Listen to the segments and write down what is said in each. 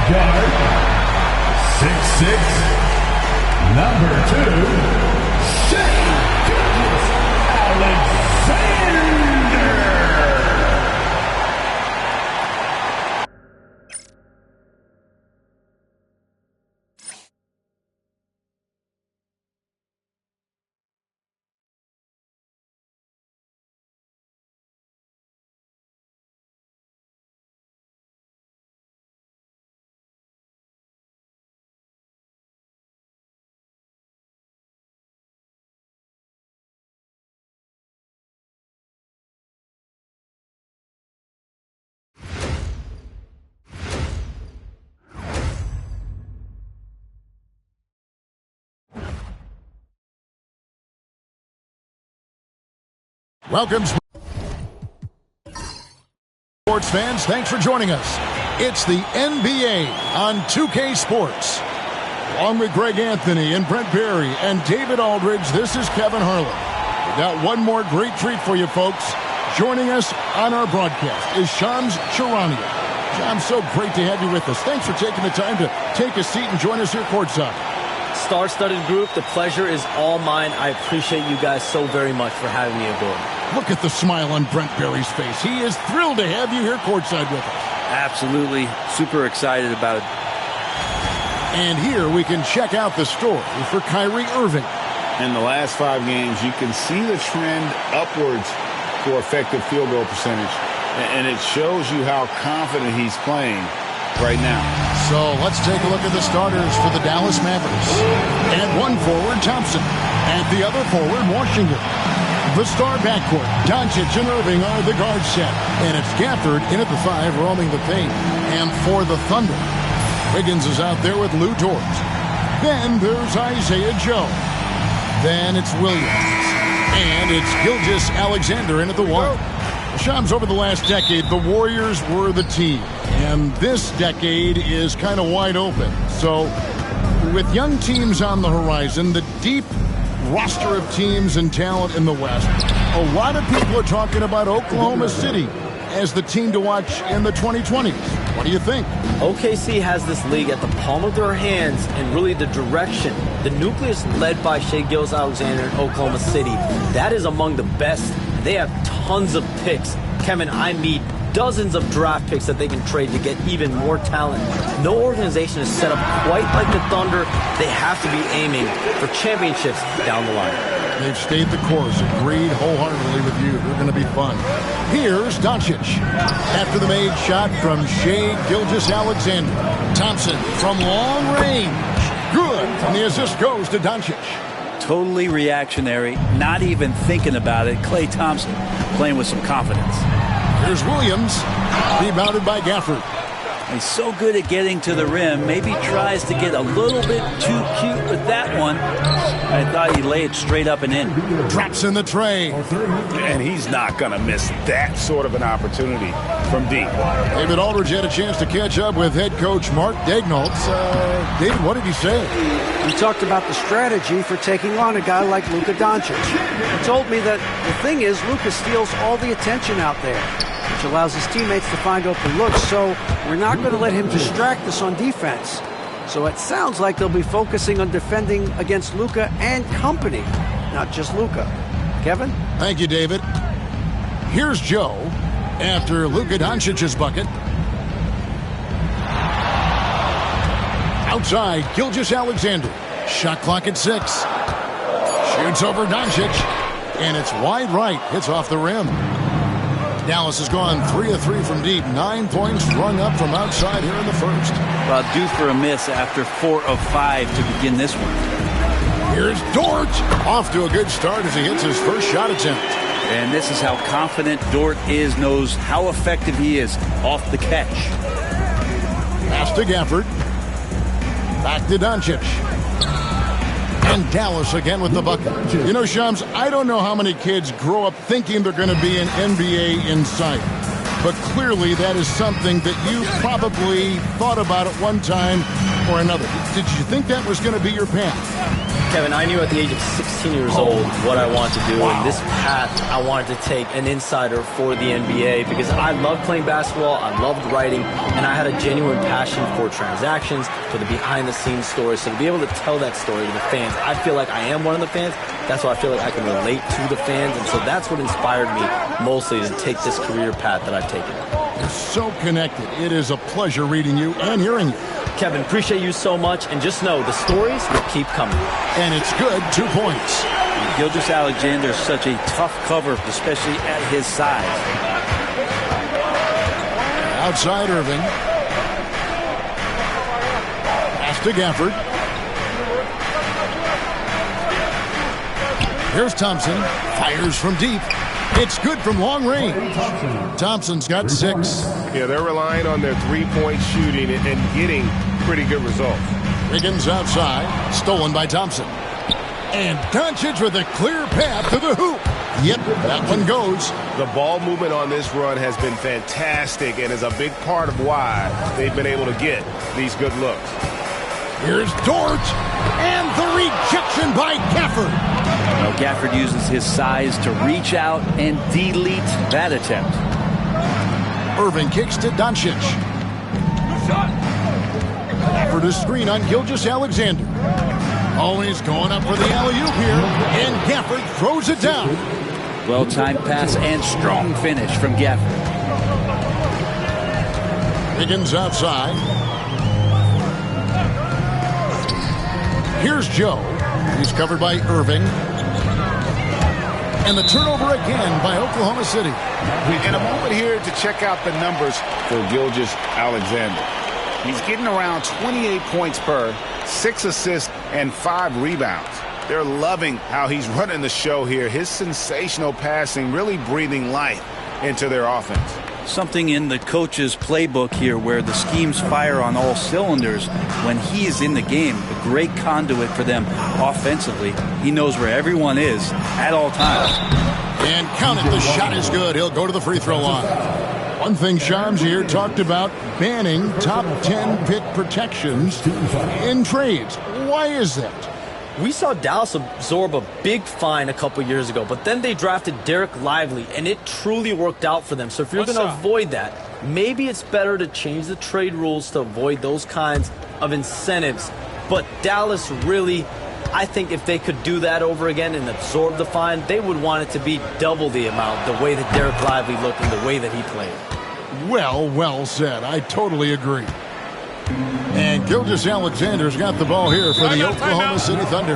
Guard, 6'6", number 2, Shea Alexander. Welcome, sports fans. Thanks for joining us. It's the NBA on 2K Sports. Along with Greg Anthony and Brent Berry and David Aldridge, this is Kevin Harlan. We got one more great treat for you, folks. Joining us on our broadcast is Shams Charania. Shams, so great to have you with us. Thanks for taking the time to take a seat and join us here courtside. Star-studded group, the pleasure is all mine. I appreciate you guys so very much for having me aboard. Look at the smile on Brent Berry's face. He is thrilled to have you here courtside with us. Absolutely. Super excited about it. And here we can check out the story for Kyrie Irving. In the last 5 games, you can see the trend upwards for effective field goal percentage. And it shows you how confident he's playing right now. So let's take a look at the starters for the Dallas Mavericks. At one forward, Thompson. At the other forward, Washington. The star backcourt, Doncic and Irving are the guard set. And it's Gafford in at the 5, roaming the paint. And for the Thunder, Wiggins is out there with Lou Dort. Then there's Isaiah Joe. Then it's Williams. And it's Gilgeous Alexander in at the 1. Shams, over the last decade, the Warriors were the team. And this decade is kind of wide open. So with young teams on the horizon, the deep roster of teams and talent in the West, a lot of people are talking about Oklahoma City as the team to watch in the 2020s. What do you think? OKC has this league at the palm of their hands and really the direction. The nucleus led by Shai Gilgeous-Alexander in Oklahoma City, that is among the best. They have tons of picks. Kevin, I mean dozens of draft picks that they can trade to get even more talent. No organization is set up quite like the Thunder. They have to be aiming for championships down the line. They've stayed the course, agreed wholeheartedly with you. They're going to be fun. Here's Doncic. After the made shot from Shai Gilgeous-Alexander. Thompson from long range. Good. And the assist goes to Doncic. Totally reactionary, not even thinking about it. Klay Thompson playing with some confidence. Here's Williams, rebounded by Gafford. He's so good at getting to the rim. Maybe tries to get a little bit too cute with that one. I thought he'd lay it straight up and in. Drops in the tray. And he's not going to miss that sort of an opportunity from deep. David Aldridge had a chance to catch up with head coach Mark Daigneault. David, what did he say? He talked about the strategy for taking on a guy like Luka Doncic. He told me that the thing is Luka steals all the attention out there, which allows his teammates to find open looks, so we're not going to let him distract us on defense. So it sounds like they'll be focusing on defending against Luka and company, not just Luka. Kevin? Thank you, David. Here's Joe after Luka Doncic's bucket. Outside, Gilgeous-Alexander. Shot clock at 6. Shoots over Doncic, and it's wide right. Hits off the rim. Dallas has gone 3 of 3 from deep. 9 points rung up from outside here in the first. Well, due for a miss after 4 of 5 to begin this one. Here's Dort. Off to a good start as he hits his first shot attempt. And this is how confident Dort is, knows how effective he is off the catch. Pass to Gafford. Back to Doncic. And Dallas again with the bucket. You know, Shams, I don't know how many kids grow up thinking they're going to be an NBA insider. But clearly that is something that you probably thought about at one time or another. Did you think that was going to be your path? Kevin, I knew at the age of 16 years old what I wanted to do, and this path I wanted to take an insider for the NBA because I loved playing basketball, I loved writing, and I had a genuine passion for transactions, for the behind-the-scenes stories. So to be able to tell that story to the fans, I feel like I am one of the fans. That's why I feel like I can relate to the fans, and so that's what inspired me mostly to take this career path that I've taken. You're so connected. It is a pleasure reading you and hearing you. Kevin, appreciate you so much, and just know the stories will keep coming. And it's good, 2 points. Gilgeous-Alexander is such a tough cover, especially at his size. Outside Irving. Pass to Gafford. Here's Thompson. Fires from deep. It's good from long range. Thompson's got 6. Yeah, they're relying on their three-point shooting and getting pretty good results. Wiggins outside. Stolen by Thompson. And Doncic with a clear path to the hoop. Yep, that one goes. The ball movement on this run has been fantastic and is a big part of why they've been able to get these good looks. Here's Dort. And the rejection by Gafford. Now Gafford uses his size to reach out and delete that attempt. Irving kicks to Doncic. Gafford a screen on Gilgeous-Alexander. Oh, he's going up for the alley-oop here. And Gafford throws it down. Well-timed pass and strong finish from Gafford. Wiggins outside. Here's Joe. He's covered by Irving. And the turnover again by Oklahoma City. In a moment here to check out the numbers for Gilgeous-Alexander. He's getting around 28 points per, 6 assists, and 5 rebounds. They're loving how he's running the show here. His sensational passing really breathing life into their offense. Something in the coach's playbook here where the schemes fire on all cylinders when he is in the game. A great conduit for them offensively. He knows where everyone is at all times. And count it, the shot is good. He'll go to the free throw line. One thing Shams here talked about, banning top 10 pick protections in trades. Why is that? We saw Dallas absorb a big fine a couple years ago, but then they drafted Dereck Lively, and it truly worked out for them. So if you're going to avoid that, maybe it's better to change the trade rules to avoid those kinds of incentives. But Dallas really, I think if they could do that over again and absorb the fine, they would want it to be double the amount, the way that Dereck Lively looked and the way that he played. Well said. I totally agree. And Gilgeous-Alexander's got the ball here for the Oklahoma City Thunder.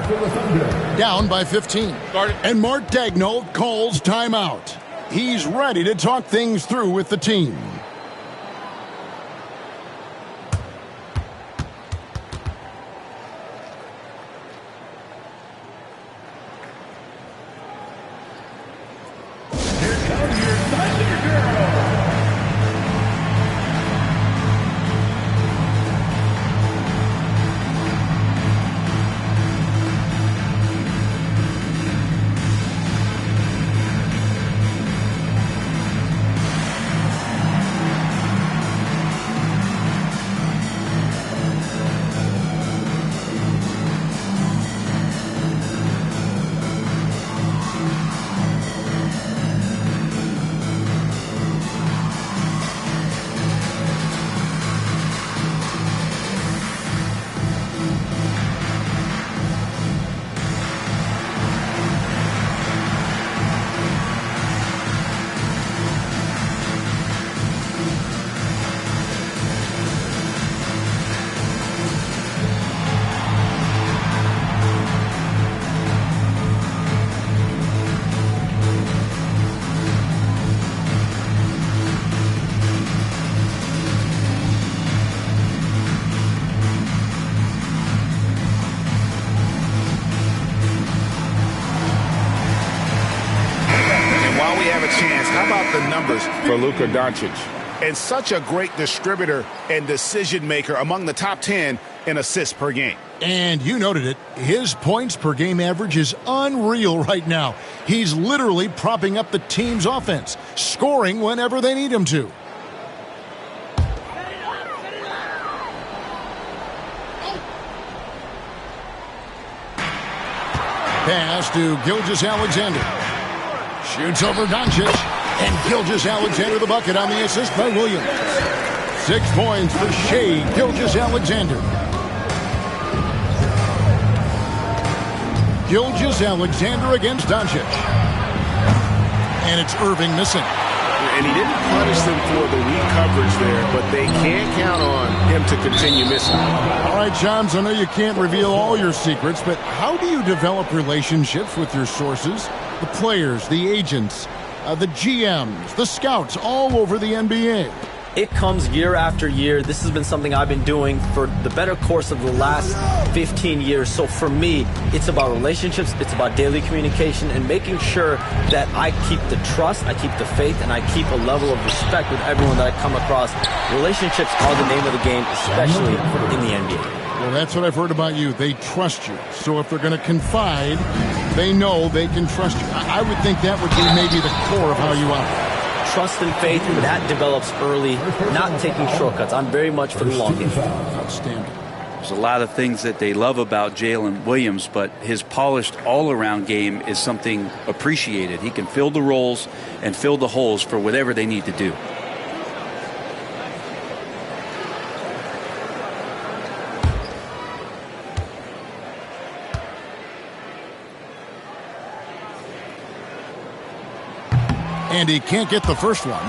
Down by 15. And Mark Daigneault calls timeout. He's ready to talk things through with the team. How about the numbers for Luka Doncic? And such a great distributor and decision maker among the top 10 in assists per game. And you noted it. His points per game average is unreal right now. He's literally propping up the team's offense, scoring whenever they need him to. Pass to Gilgeous-Alexander. Shoots over Doncic. And Gilgeous-Alexander the bucket on the assist by Williams. 6 points for Shai Gilgeous-Alexander. Gilgeous-Alexander against Doncic. And it's Irving missing. And he didn't punish them for the weak coverage there, but they can't count on him to continue missing. All right, Shams, I know you can't reveal all your secrets, but how do you develop relationships with your sources? The players, the agents, the GMs, the scouts all over the NBA. It comes year after year. This has been something I've been doing for the better course of the last 15 years. So for me, it's about relationships, it's about daily communication, and making sure that I keep the trust, I keep the faith, and I keep a level of respect with everyone that I come across. Relationships are the name of the game, especially in the NBA. Well, that's what I've heard about you. They trust you. So if they're going to confide, they know they can trust you. I would think that would be maybe the core of how you operate. Trust and faith, that develops early, not taking shortcuts. I'm very much for the long game. Outstanding. There's a lot of things that they love about Jalen Williams, but his polished all-around game is something appreciated. He can fill the roles and fill the holes for whatever they need to do. And he can't get the first one.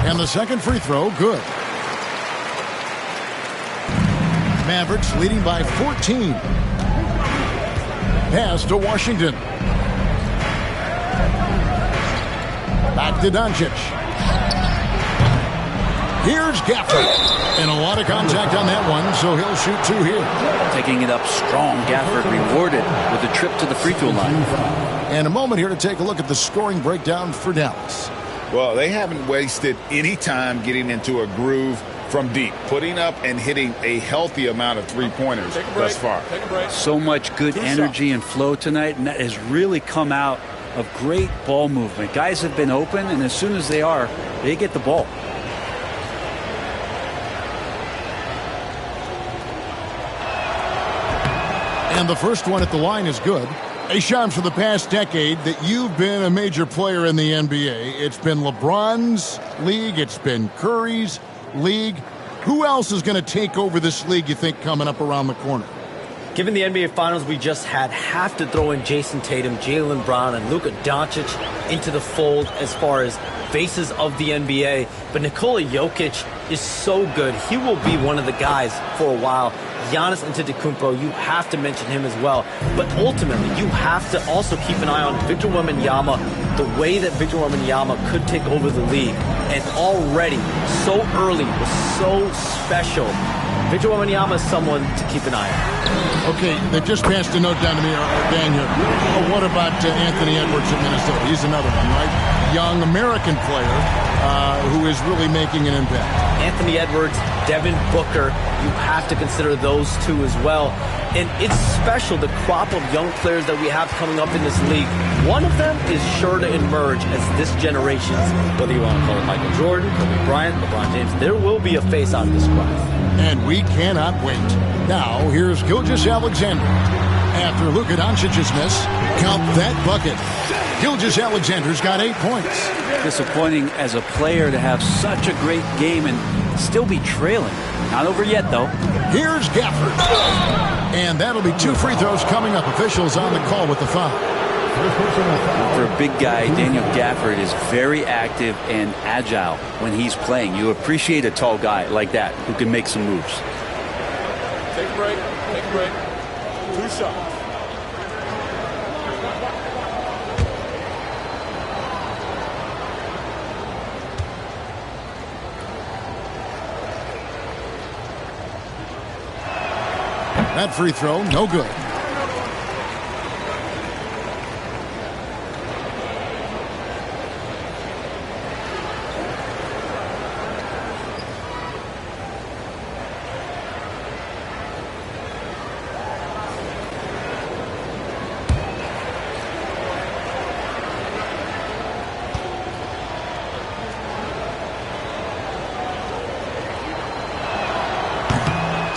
And the second free throw, good. Mavericks leading by 14. Pass to Washington. Back to Doncic. Here's Gafford. And a lot of contact on that one, so he'll shoot 2 here. Taking it up strong. Gafford rewarded with a trip to the free throw line. And a moment here to take a look at the scoring breakdown for Dallas. Well, they haven't wasted any time getting into a groove from deep, putting up and hitting a healthy amount of three-pointers thus far. So much good energy and flow tonight, and that has really come out of great ball movement. Guys have been open, and as soon as they get the ball. And the first one at the line is good. Hey, Sean, for the past decade that you've been a major player in the NBA, it's been LeBron's league, it's been Curry's league. Who else is going to take over this league, you think, coming up around the corner? Given the NBA Finals we just had, have to throw in Jason Tatum, Jaylen Brown, and Luka Doncic into the fold as far as faces of the NBA. But Nikola Jokic is so good. He will be one of the guys for a while. Giannis Antetokounmpo, you have to mention him as well. But ultimately, you have to also keep an eye on Victor Wembanyama, the way that Victor Wembanyama could take over the league. And already, so early, was so special. Victor Wembanyama is someone to keep an eye on. Okay, they just passed a note down to me, Dan here. Oh, what about Anthony Edwards of Minnesota? He's another one, right? Young American player who is really making an impact. Anthony Edwards, Devin Booker, you have to consider those two as well. And it's special, the crop of young players that we have coming up in this league. One of them is sure to emerge as this generation's, whether you want to call it Michael Jordan, Kobe Bryant, LeBron James, there will be a face out of this class. And we cannot wait. Now, here's Gilgeous-Alexander. After Luka Doncic's miss, count that bucket. Gilgeous-Alexander's got 8 points. Disappointing as a player to have such a great game and still be trailing. Not over yet, though. Here's Gafford. And that'll be 2 free throws coming up. Officials on the call with the foul. For a big guy, Daniel Gafford is very active and agile when he's playing. You appreciate a tall guy like that who can make some moves. Take a break. Take a break. 2 shots. That free throw, no good.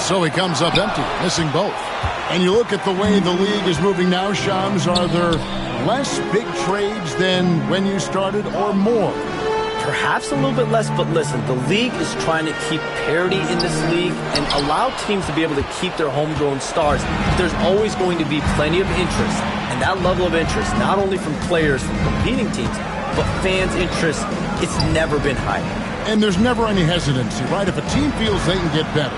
So he comes up empty, missing both. And you look at the way the league is moving now, Shams, are there less big trades than when you started or more? Perhaps a little bit less, but listen, the league is trying to keep parity in this league and allow teams to be able to keep their homegrown stars. There's always going to be plenty of interest, and that level of interest, not only from players from competing teams, but fans' interest, it's never been higher. And there's never any hesitancy, right? If a team feels they can get better,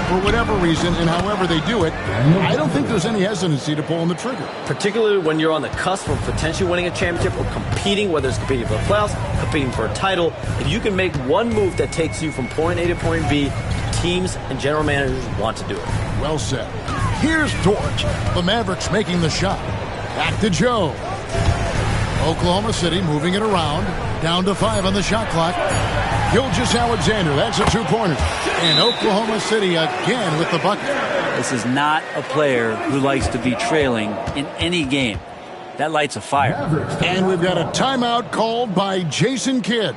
for whatever reason and however they do it, I don't think there's any hesitancy to pulling the trigger. Particularly when you're on the cusp of potentially winning a championship or competing, whether it's competing for the playoffs, competing for a title. If you can make one move that takes you from point A to point B, teams and general managers want to do it. Well said. Here's Dort. The Mavericks making the shot. Back to Joe. Oklahoma City moving it around. Down to 5 on the shot clock. Gilgeous-Alexander, that's a two-pointer. And Oklahoma City again with the bucket. This is not a player who likes to be trailing in any game. That lights a fire. And we've got a timeout called by Jason Kidd.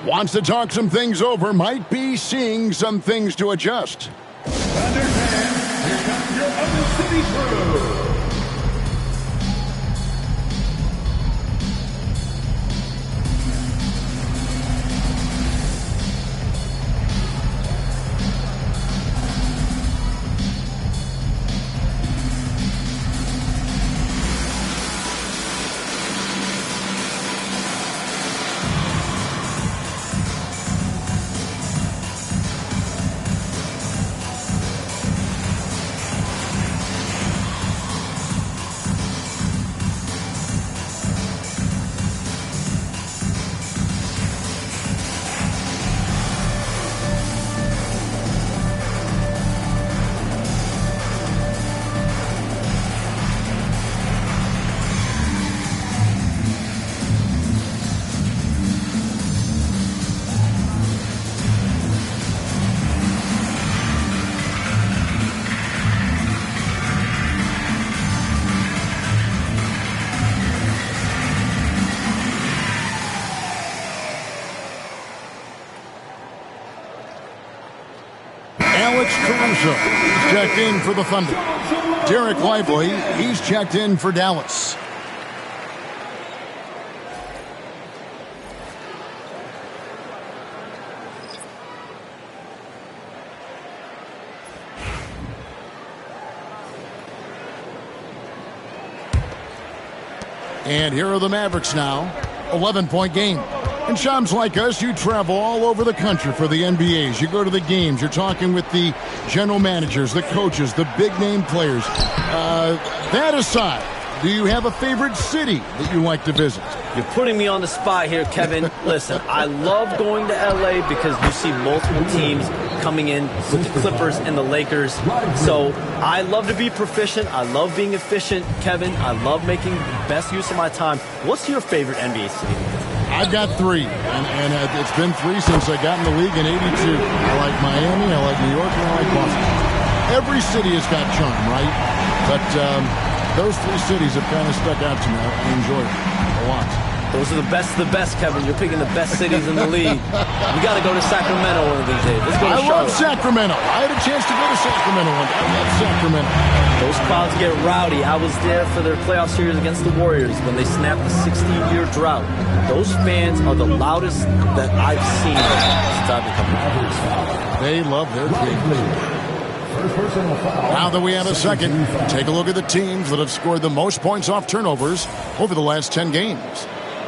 Wants to talk some things over, might be seeing some things to adjust. Understand, here comes your other city crew. He's checked in for the Thunder. Dereck Lively, he's checked in for Dallas. And here are the Mavericks now. 11-point game. And Shams, like us, you travel all over the country for the NBAs. You go to the games. You're talking with the general managers, the coaches, the big-name players. That aside, do you have a favorite city that you like to visit? You're putting me on the spot here, Kevin. Listen, I love going to L.A. because you see multiple teams coming in with the Clippers and the Lakers. So I love to be proficient. I love being efficient, Kevin. I love making the best use of my time. What's your favorite NBA city? I've got 3, and it's been 3 since I got in the league in '82. I like Miami, I like New York, and I like Boston. Every city has got charm, right? But those 3 cities have kind of stuck out to me. I enjoy them a lot. Those are the best, Kevin. You're picking the best cities in the league. We got to go to Sacramento one of these days. Let's go to Charlotte. I love Sacramento. I had a chance to go to Sacramento one day. I love Sacramento. Those crowds get rowdy. I was there for their playoff series against the Warriors when they snapped the 16-year drought. Those fans are the loudest that I've seen since I've become a fan. They love their team. Now that we have a second, take a look at the teams that have scored the most points off turnovers over the last 10 games.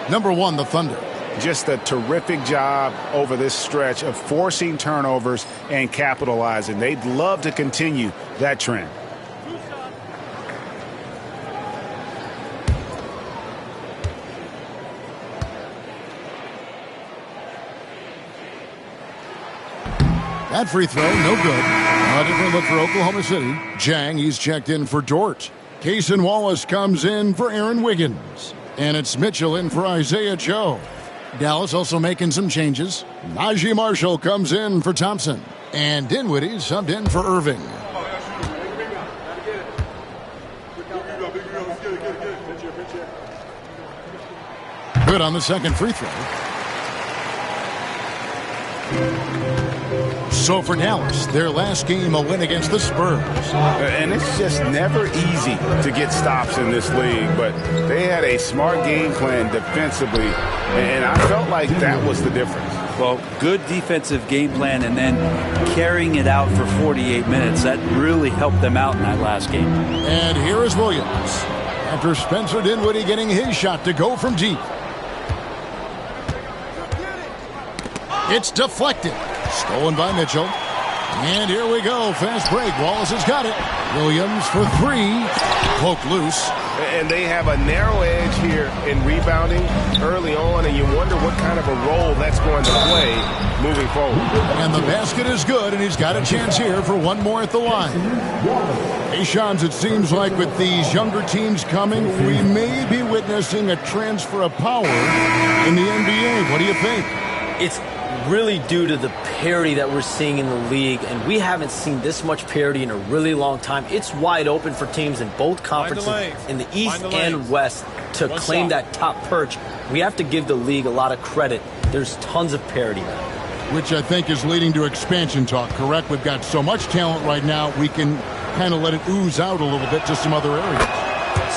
Number 1, the Thunder. Just a terrific job over this stretch of forcing turnovers and capitalizing. They'd love to continue that trend. That free throw, no good. A different look for Oklahoma City. Jang, he's checked in for Dort. Cason Wallace comes in for Aaron Wiggins. And it's Mitchell in for Isaiah Joe. Dallas also making some changes. Najee Marshall comes in for Thompson. And Dinwiddie subbed in for Irving. Good on the second free throw. So for Dallas, their last game a win against the Spurs. And it's just never easy to get stops in this league, but they had a smart game plan defensively, and I felt like that was the difference. Well, good defensive game plan and then carrying it out for 48 minutes. That really helped them out in that last game. And here is Williams. After Spencer Dinwiddie getting his shot to go from deep. It's deflected. Stolen by Mitchell. And here we go. Fast break. Wallace has got it. Williams for three. Poke loose. And they have a narrow edge here in rebounding early on, and you wonder what kind of a role that's going to play moving forward. And the basket is good, and he's got a chance here for one more at the line. Hey, Shams, it seems like with these younger teams coming, we may be witnessing a transfer of power in the NBA. What do you think? It's really due to the parity that we're seeing in the league, and we haven't seen this much parity in a really long time. It's wide open for teams in both conferences, in the East and West, to claim that top perch. We have to give the league a lot of credit. There's tons of parity now. Which I think is leading to expansion talk, correct? We've got so much talent right now, we can kind of let it ooze out a little bit to some other areas.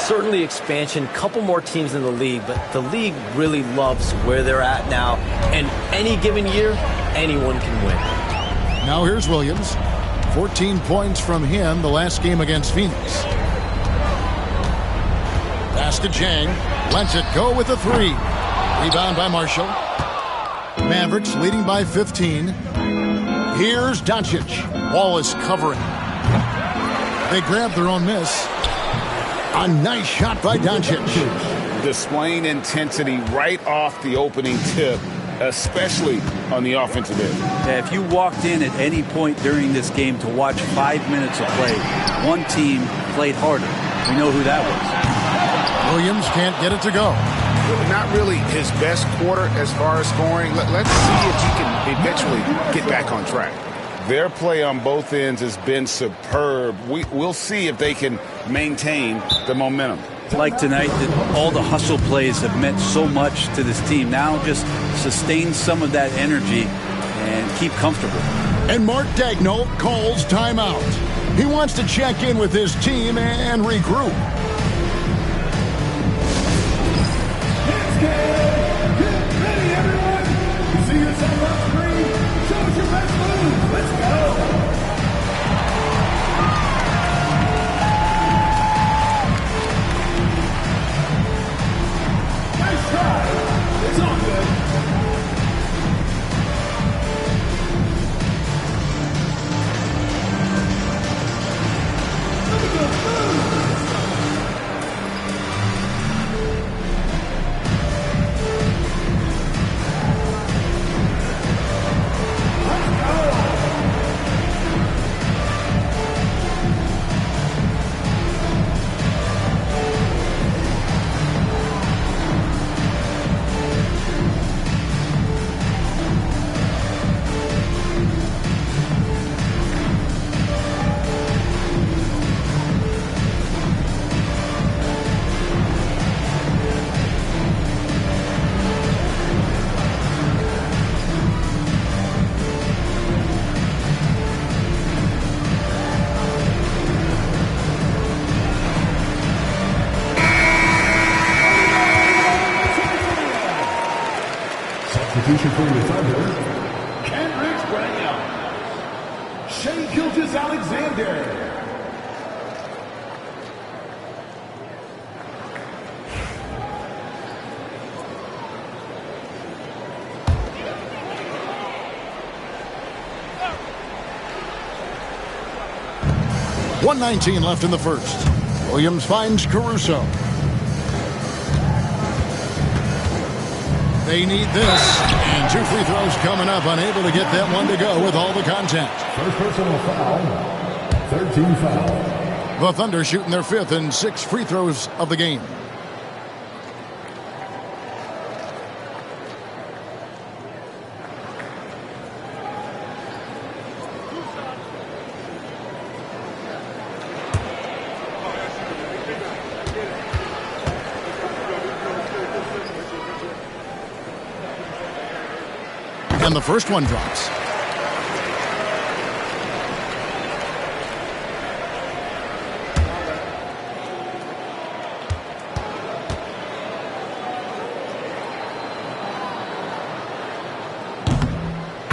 Certainly expansion, couple more teams in the league, but the league really loves where they're at now. And any given year, anyone can win. Now here's Williams. 14 points from him the last game against Phoenix. Pass to Chang. Lets it go with a three. Rebound by Marshall. Mavericks leading by 15. Here's Doncic. Wallace covering. They grab their own miss. A nice shot by Doncic. Displaying intensity right off the opening tip, especially on the offensive end. Yeah, if you walked in at any point during this game to watch 5 minutes of play, one team played harder. We know who that was. Williams can't get it to go. Not really his best quarter as far as scoring. Let's see if he can eventually get back on track. Their play on both ends has been superb. We'll see if they can maintain the momentum. Like tonight, that all the hustle plays have meant so much to this team. Now just sustain some of that energy and keep comfortable. And Mark Daigneault calls timeout. He wants to check in with his team and regroup. Get ready, everyone! You see yourself on screen? Show us your best move! Let's go! Nice try! It's all good! Look at those moves! Substitution for the Thunder, Kendrick Brown, Shai Gilgeous-Alexander. .119 left in the first. Williams finds Caruso. They need this, and 2 free throws coming up, unable to get that one to go with all the contact. First personal foul, 13 foul. The Thunder shooting their 5th and 6 free throws of the game. And the first one drops.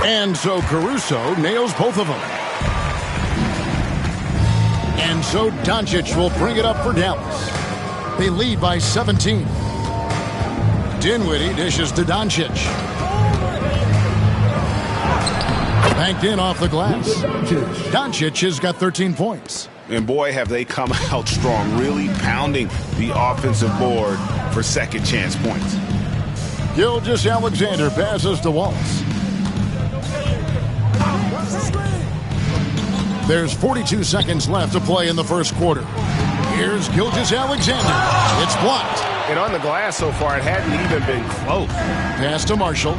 And so Caruso nails both of them. And so Doncic will bring it up for Dallas. They lead by 17. Dinwiddie dishes to Doncic. Banked in off the glass. Doncic has got 13 points. And boy, have they come out strong, really pounding the offensive board for second chance points. Gilgeous-Alexander passes to Wallace. There's 42 seconds left to play in the first quarter. Here's Gilgeous-Alexander. It's blocked. And on the glass so far, it hadn't even been close. Pass to Marshall.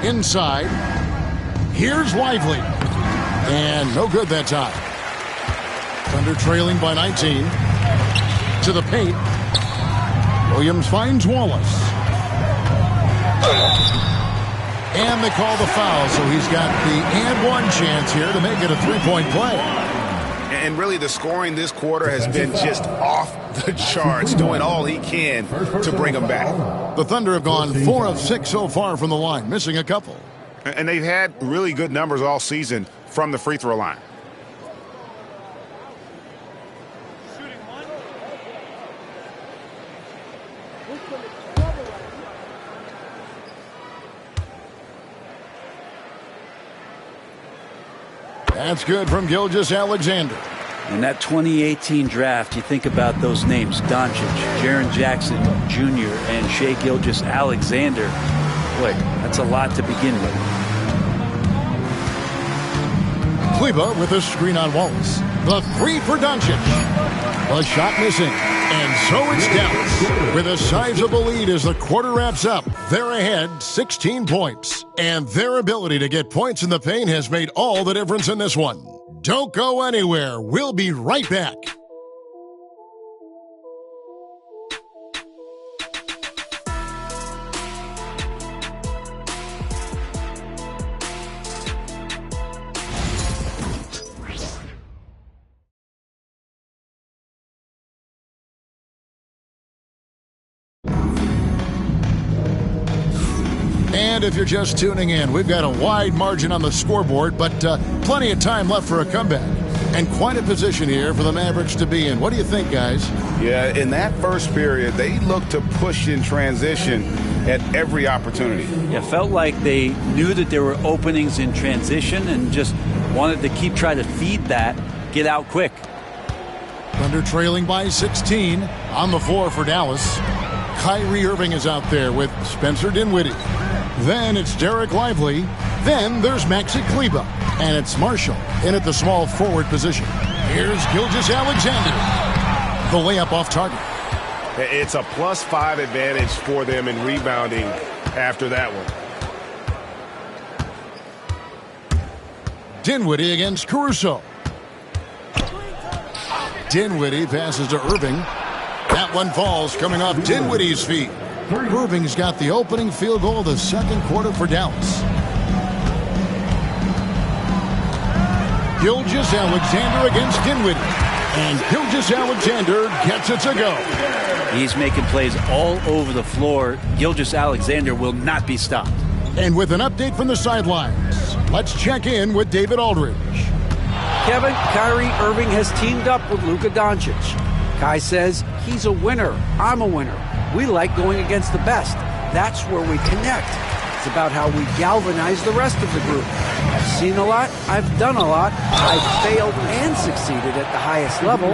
Inside. Here's Lively. And no good that time. Thunder trailing by 19. To the paint. Williams finds Wallace. And they call the foul, so he's got the and one chance here to make it a three-point play. And really the scoring this quarter has been just off the charts, doing all he can to bring them back. The Thunder have gone 4 of 6 so far from the line, missing a couple. And they've had really good numbers all season from the free throw line. That's good from Gilgeous-Alexander. In that 2018 draft, you think about those names: Doncic, Jaren Jackson Jr., and Shai Gilgeous-Alexander. Boy, that's a lot to begin with. Kleber with a screen on Wallace. The three for Doncic. A shot missing. And so it's Dallas with a sizable lead as the quarter wraps up. They're ahead 16 points. And their ability to get points in the paint has made all the difference in this one. Don't go anywhere. We'll be right back. And if you're just tuning in, we've got a wide margin on the scoreboard, but plenty of time left for a comeback. And quite a position here for the Mavericks to be in. What do you think, guys? Yeah, in that first period, they looked to push in transition at every opportunity. Yeah, felt like they knew that there were openings in transition and just wanted to keep trying to feed that, get out quick. Thunder trailing by 16 on the floor for Dallas. Kyrie Irving is out there with Spencer Dinwiddie. Then it's Dereck Lively. Then there's Maxi Kleber. And it's Marshall in at the small forward position. Here's Gilgeous-Alexander. The layup off target. It's a +5 advantage for them in rebounding after that one. Dinwiddie against Caruso. Dinwiddie passes to Irving. That one falls coming off Dinwiddie's feet. Irving's got the opening field goal of the second quarter for Dallas. Gilgeous-Alexander against Dinwiddie. And Gilgeous-Alexander gets it to go. He's making plays all over the floor. Gilgeous-Alexander will not be stopped. And with an update from the sidelines, let's check in with David Aldridge. Kevin, Kyrie Irving has teamed up with Luka Doncic. Kai says he's a winner. I'm a winner. We like going against the best. That's where we connect. It's about how we galvanize the rest of the group. I've seen a lot. I've done a lot. I've failed and succeeded at the highest level.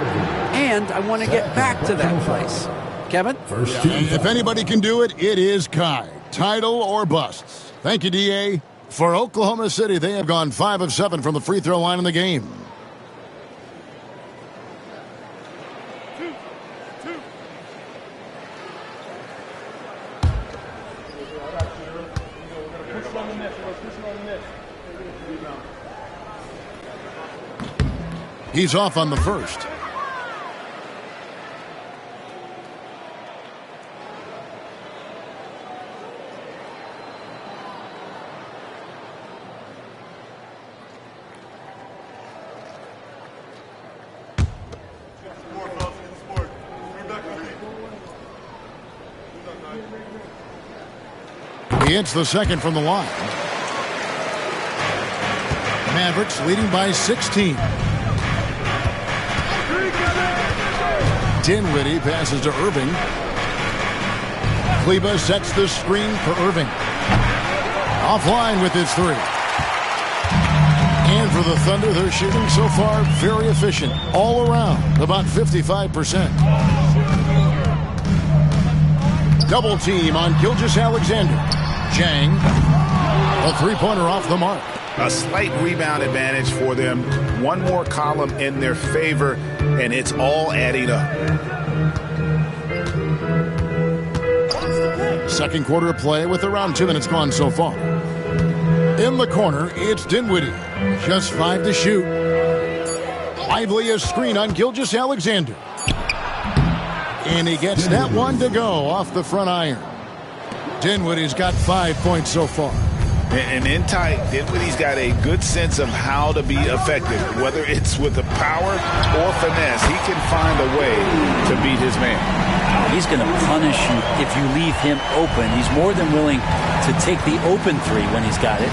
And I want to get back to that place. Kevin? If anybody can do it, it is Kai. Title or busts. Thank you, D.A. For Oklahoma City, they have gone 5 of 7 from the free throw line in the game. He's off on the first. He hits the second from the line. Mavericks leading by 16. Dinwiddie passes to Irving. Kleba sets the screen for Irving. Offline with his three. And for the Thunder, they're shooting so far very efficient. All around, about 55%. Double team on Gilgeous-Alexander. Jang. A three-pointer off the mark. A slight rebound advantage for them. One more column in their favor, and it's all adding up. Second quarter of play with around 2 minutes gone so far. In the corner, it's Dinwiddie. Just 5 to shoot. Lively a screen on Gilgeous-Alexander. And he gets that one to go off the front iron. Dinwiddie's got 5 points so far. And in tight, Dinwiddie's got a good sense of how to be effective. Whether it's with the power or finesse, he can find a way to beat his man. He's going to punish you if you leave him open. He's more than willing to take the open three when he's got it.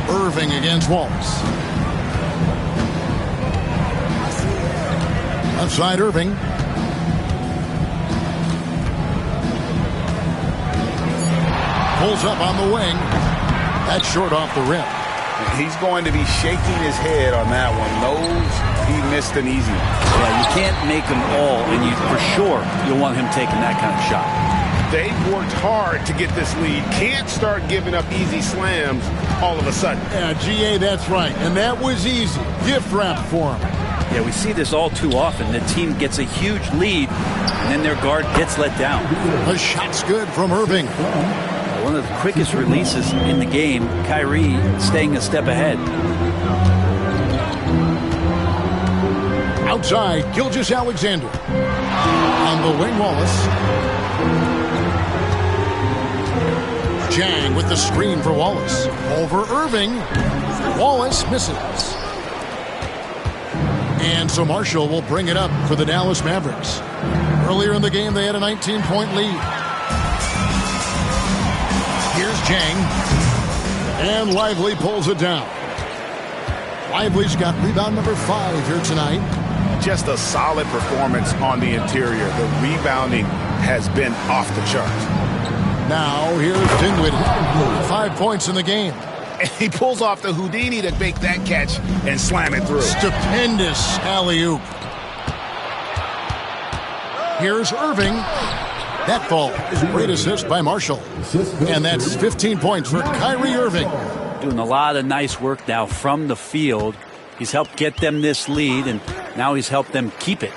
Irving against Wallace. Outside Irving. Pulls up on the wing. That's short off the rim. He's going to be shaking his head on that one. Knows he missed an easy one. Yeah, you can't make them all, and for sure you'll want him taking that kind of shot. They've worked hard to get this lead. Can't start giving up easy slams all of a sudden. Yeah, GA, that's right. And that was easy. Gift wrap for him. Yeah, we see this all too often. The team gets a huge lead, and then their guard gets let down. The shot's good from Irving. One of the quickest releases in the game. Kyrie staying a step ahead. Outside, Gilgeous-Alexander. On the wing, Wallace. Jang with the screen for Wallace. Over Irving. Wallace misses. And so Marshall will bring it up for the Dallas Mavericks. Earlier in the game, they had a 19-point lead. Here's Jang. And Lively pulls it down. Lively's got rebound number 5 here tonight. Just a solid performance on the interior. The rebounding has been off the charts. Now here's Dinwiddie. 5 points in the game. And he pulls off the Houdini to make that catch and slam it through. Stupendous alley-oop. Here's Irving. That ball is a great assist by Marshall. And that's 15 points for Kyrie Irving. Doing a lot of nice work now from the field. He's helped get them this lead, and now he's helped them keep it.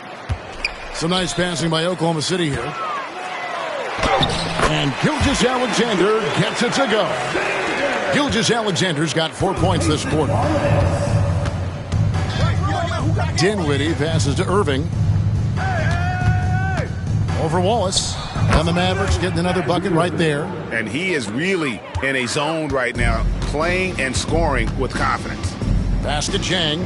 Some nice passing by Oklahoma City here. And Gilgeous-Alexander gets it to go. Gilgeous-Alexander's got 4 points this quarter. Dinwiddie passes to Irving. Over Wallace. And the Mavericks getting another bucket right there. And he is really in a zone right now, playing and scoring with confidence. Pass to Jang.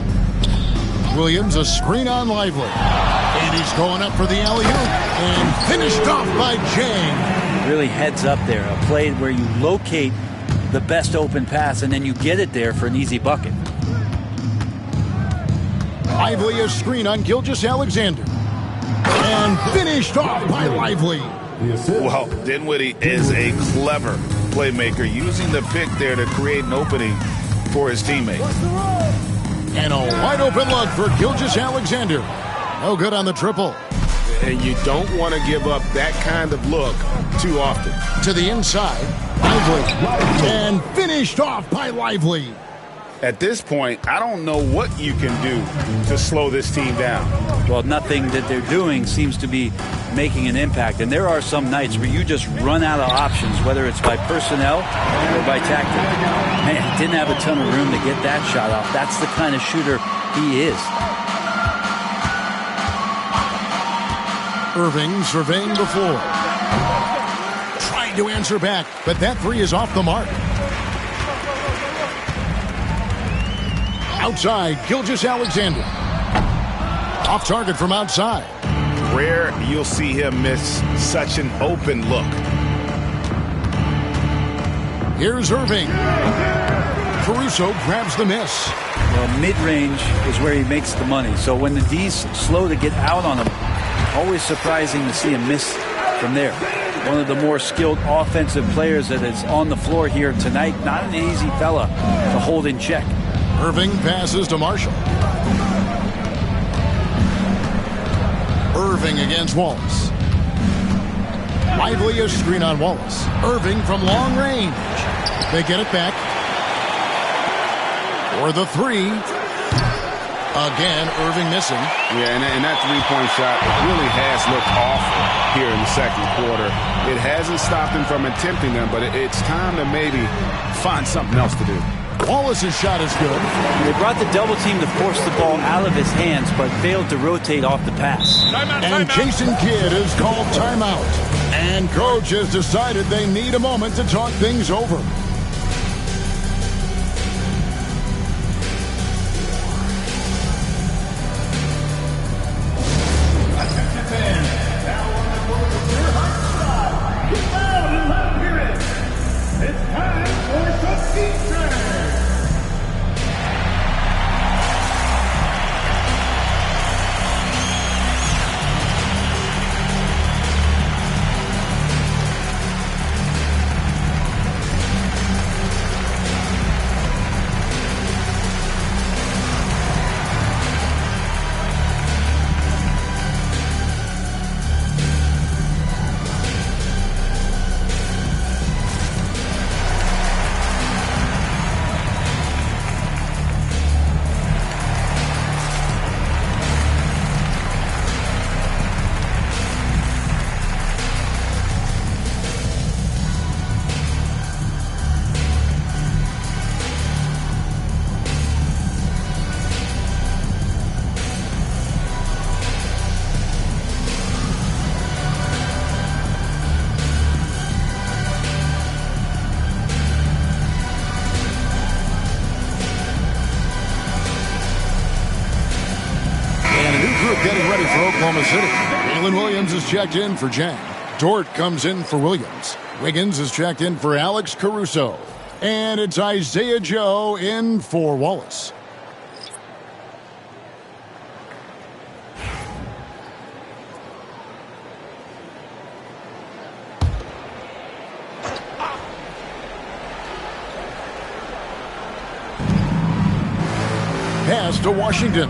Williams, a screen on Lively. And he's going up for the alley-oop. And finished off by Jang. Really heads up there. A play where you locate the best open pass, and then you get it there for an easy bucket. Lively, a screen on Gilgeous-Alexander. And finished off by Lively. Well, Dinwiddie is a clever playmaker, using the pick there to create an opening for his teammate. And a wide open look for Gilgeous-Alexander. No good on the triple. And you don't want to give up that kind of look too often. To the inside, Lively. And finished off by Lively. At this point, I don't know what you can do to slow this team down. Well, nothing that they're doing seems to be making an impact. And there are some nights where you just run out of options, whether it's by personnel or by tactic. Man, he didn't have a ton of room to get that shot off. That's the kind of shooter he is. Irving surveying the floor. Trying to answer back, but that three is off the mark. Outside, Gilgeous-Alexander. Off target from outside. Rare you'll see him miss such an open look. Here's Irving. Caruso grabs the miss. Well, mid-range is where he makes the money. So when the D's slow to get out on him, always surprising to see him miss from there. One of the more skilled offensive players that is on the floor here tonight. Not an easy fella to hold in check. Irving passes to Marshall. Irving against Wallace. Lively a screen on Wallace. Irving from long range. They get it back. For the three. Again, Irving missing. Yeah, and that three-point shot really has looked awful here in the second quarter. It hasn't stopped him from attempting them, but it's time to maybe find something else to do. Wallace's shot is good. They brought the double team to force the ball out of his hands, but failed to rotate off the pass. And Jason Kidd is called timeout. And coach has decided they need a moment to talk things over. Getting ready for Oklahoma City. Jalen Williams is checked in for Jang. Dort comes in for Williams. Wiggins is checked in for Alex Caruso. And it's Isaiah Joe in for Wallace. Pass to Washington.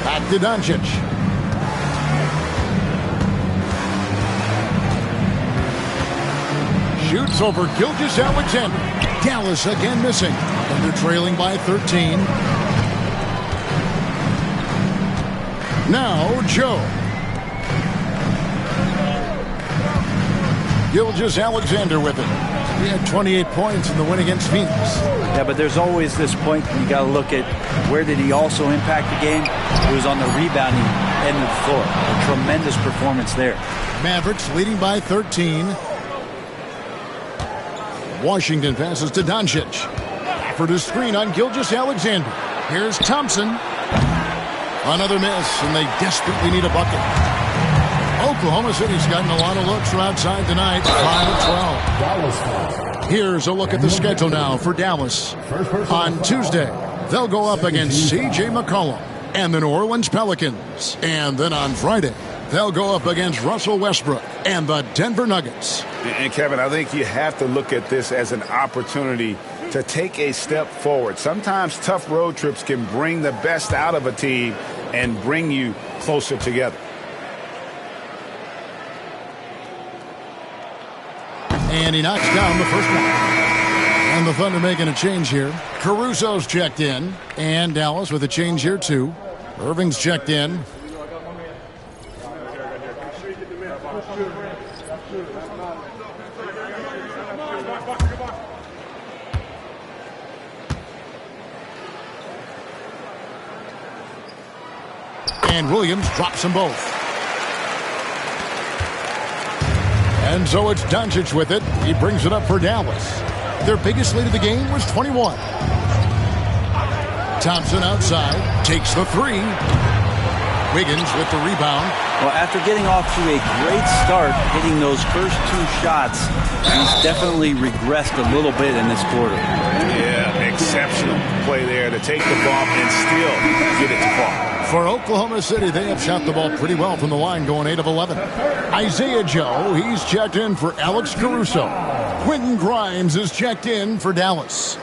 Back to Doncic. Shoots over Gilgeous-Alexander. Dallas again missing. And they're trailing by 13. Now Joe. Gilgeous-Alexander with it. He had 28 points in the win against Phoenix. Yeah, but there's always this point you got to look at where did he also impact the game. It was on the rebounding end of the floor. A tremendous performance there. Mavericks leading by 13. Washington passes to Doncic. For the screen on Gilgeous-Alexander. Here's Thompson. Another miss, and they desperately need a bucket. Oklahoma City's gotten a lot of looks from outside tonight. 5 of 12. Here's a look at the schedule now for Dallas. On Tuesday, they'll go up against C.J. McCollum and the New Orleans Pelicans. And then on Friday, they'll go up against Russell Westbrook and the Denver Nuggets. And Kevin, I think you have to look at this as an opportunity to take a step forward. Sometimes tough road trips can bring the best out of a team and bring you closer together. And he knocks down the first one. And the Thunder making a change here. Caruso's checked in. And Dallas with a change here too. Irving's checked in. And Williams drops them both. And so it's Doncic with it. He brings it up for Dallas. Their biggest lead of the game was 21. Thompson outside. Takes the three. Wiggins with the rebound. Well, after getting off to a great start, hitting those first 2 shots, he's definitely regressed a little bit in this quarter. Yeah, exceptional play there to take the bump and still get it to fall. For Oklahoma City, they have shot the ball pretty well from the line, going 8 of 11. Isaiah Joe, he's checked in for Alex Caruso. Quentin Grimes is checked in for Dallas.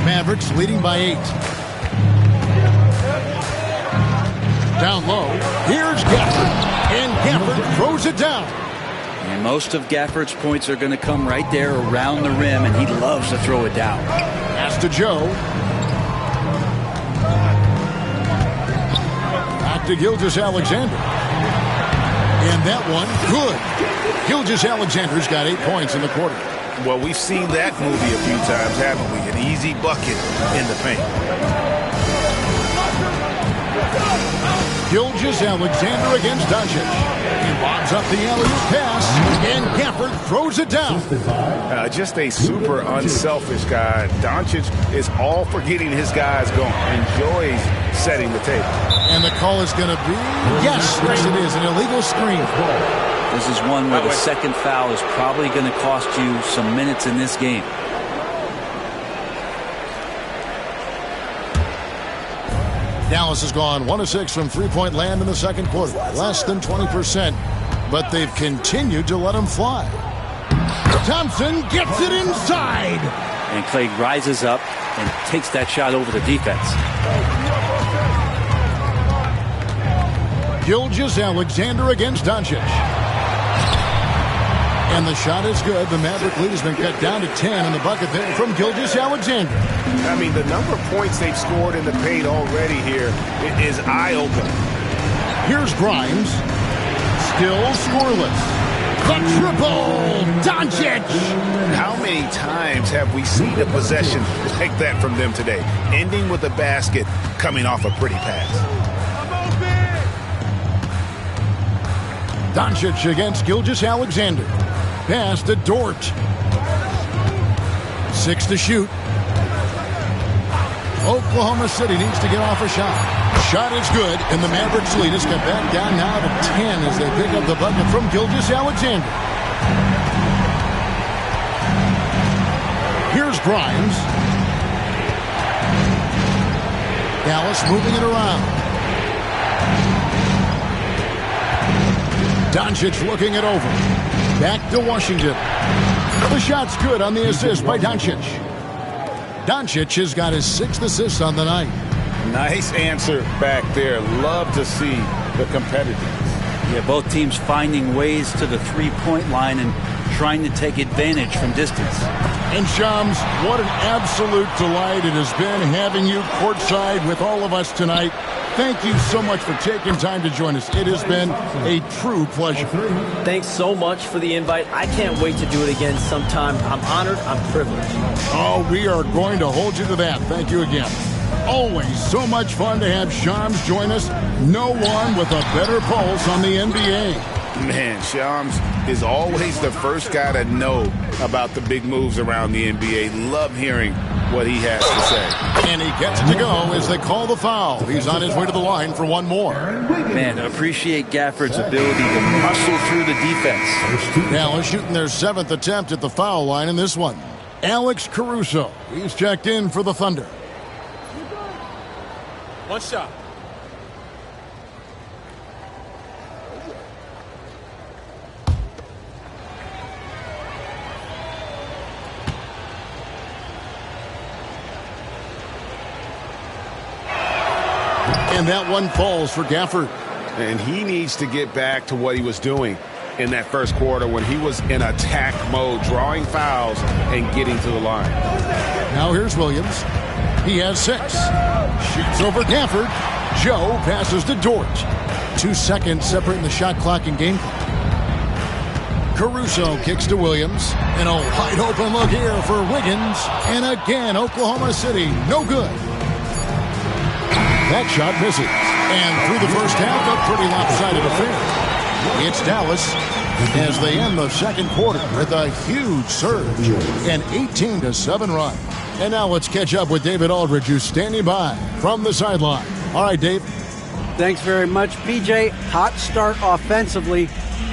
Mavericks leading by 8. Down low, here's Gafford, and Gafford throws it down. And most of Gafford's points are going to come right there around the rim, and he loves to throw it down. Pass to Joe. Back to Gilgeous-Alexander. And that one, good. Gilgeous-Alexander's got 8 points in the quarter. Well, we've seen that movie a few times, haven't we? An easy bucket in the paint. Gilgeous-Alexander against Doncic. He lobs up the alley-oop pass, and Gafford throws it down. Just a super unselfish guy. Doncic is all for getting his guys going. Enjoys setting the table. And the call is going to be, yes, it is, an illegal screen. This is one where the second foul is probably going to cost you some minutes in this game. Dallas has gone 1 of 6 from three-point land in the second quarter. Less than 20%, but they've continued to let him fly. Thompson gets it inside. And Clay rises up and takes that shot over the defense. Gilgeous-Alexander against Doncic. And the shot is good. The Maverick lead has been cut down to 10 in the bucket there from Gilgeous-Alexander. I mean, the number of points they've scored in the paint already here is eye-opening. Here's Grimes. Still scoreless. The triple! Doncic! How many times have we seen a possession like that from them today? Ending with a basket, coming off a pretty pass. Doncic against Gilgeous-Alexander. Pass to Dort. 6 to shoot. Oklahoma City needs to get off a shot. Shot is good, and the Mavericks lead is cut back down now to 10 as they pick up the bucket from Gilgeous-Alexander. Here's Grimes. Dallas moving it around. Doncic looking it over. Back to Washington. The shot's good on the assist by Doncic. Doncic has got his 6th assist on the night. Nice answer back there. Love to see the competitiveness. Yeah, both teams finding ways to the three-point line and trying to take advantage from distance. And Shams, what an absolute delight it has been having you courtside with all of us tonight. Thank you so much for taking time to join us. It has been a true pleasure. Thanks so much for the invite. I can't wait to do it again sometime. I'm honored. I'm privileged. Oh, we are going to hold you to that. Thank you again. Always so much fun to have Shams join us. No one with a better pulse on the NBA. Man, Shams is always the first guy to know about the big moves around the NBA. Love hearing what he has to say. And he gets to go as they call the foul. He's on his way to the line for one more. Man, appreciate Gafford's ability to muscle through the defense. Dallas shooting their 7th attempt at the foul line in this one. Alex Caruso. He's checked in for the Thunder. One shot. And that one falls for Gafford. And he needs to get back to what he was doing in that first quarter when he was in attack mode, drawing fouls and getting to the line. Now here's Williams. He has 6. Shoots over Gafford. Joe passes to Dort. 2 seconds separating the shot clock and game clock. Caruso kicks to Williams. And a wide open look here for Wiggins. And again, Oklahoma City, no good. That shot misses. And through the first half, a pretty lopsided affair. It's Dallas as they end the second quarter with a huge surge, an 18-7 run. And now let's catch up with David Aldridge, who's standing by from the sideline. All right, Dave. Thanks very much, PJ. Hot start offensively.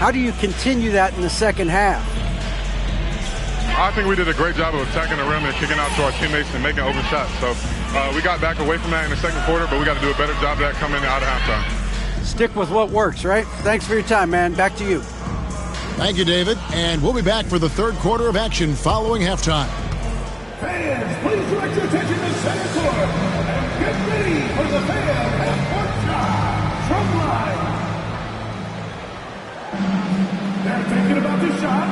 How do you continue that in the second half? I think we did a great job of attacking the rim and kicking out to our teammates and making open shots. So we got back away from that in the second quarter, but we got to do a better job of that coming out of halftime. Stick with what works, right? Thanks for your time, man. Back to you. Thank you, David. And we'll be back for the third quarter of action following halftime. Fans, please direct your attention to center court and get ready for the fan half-court shot from line. They're thinking about the shot.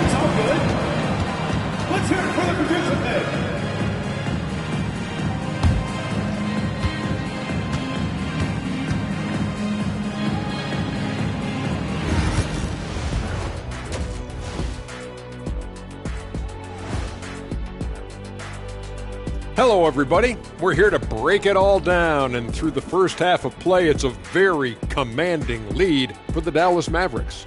It's all good. Let's hear it for the participant. Hello, everybody. We're here to break it all down, and through the first half of play, it's a very commanding lead for the Dallas Mavericks.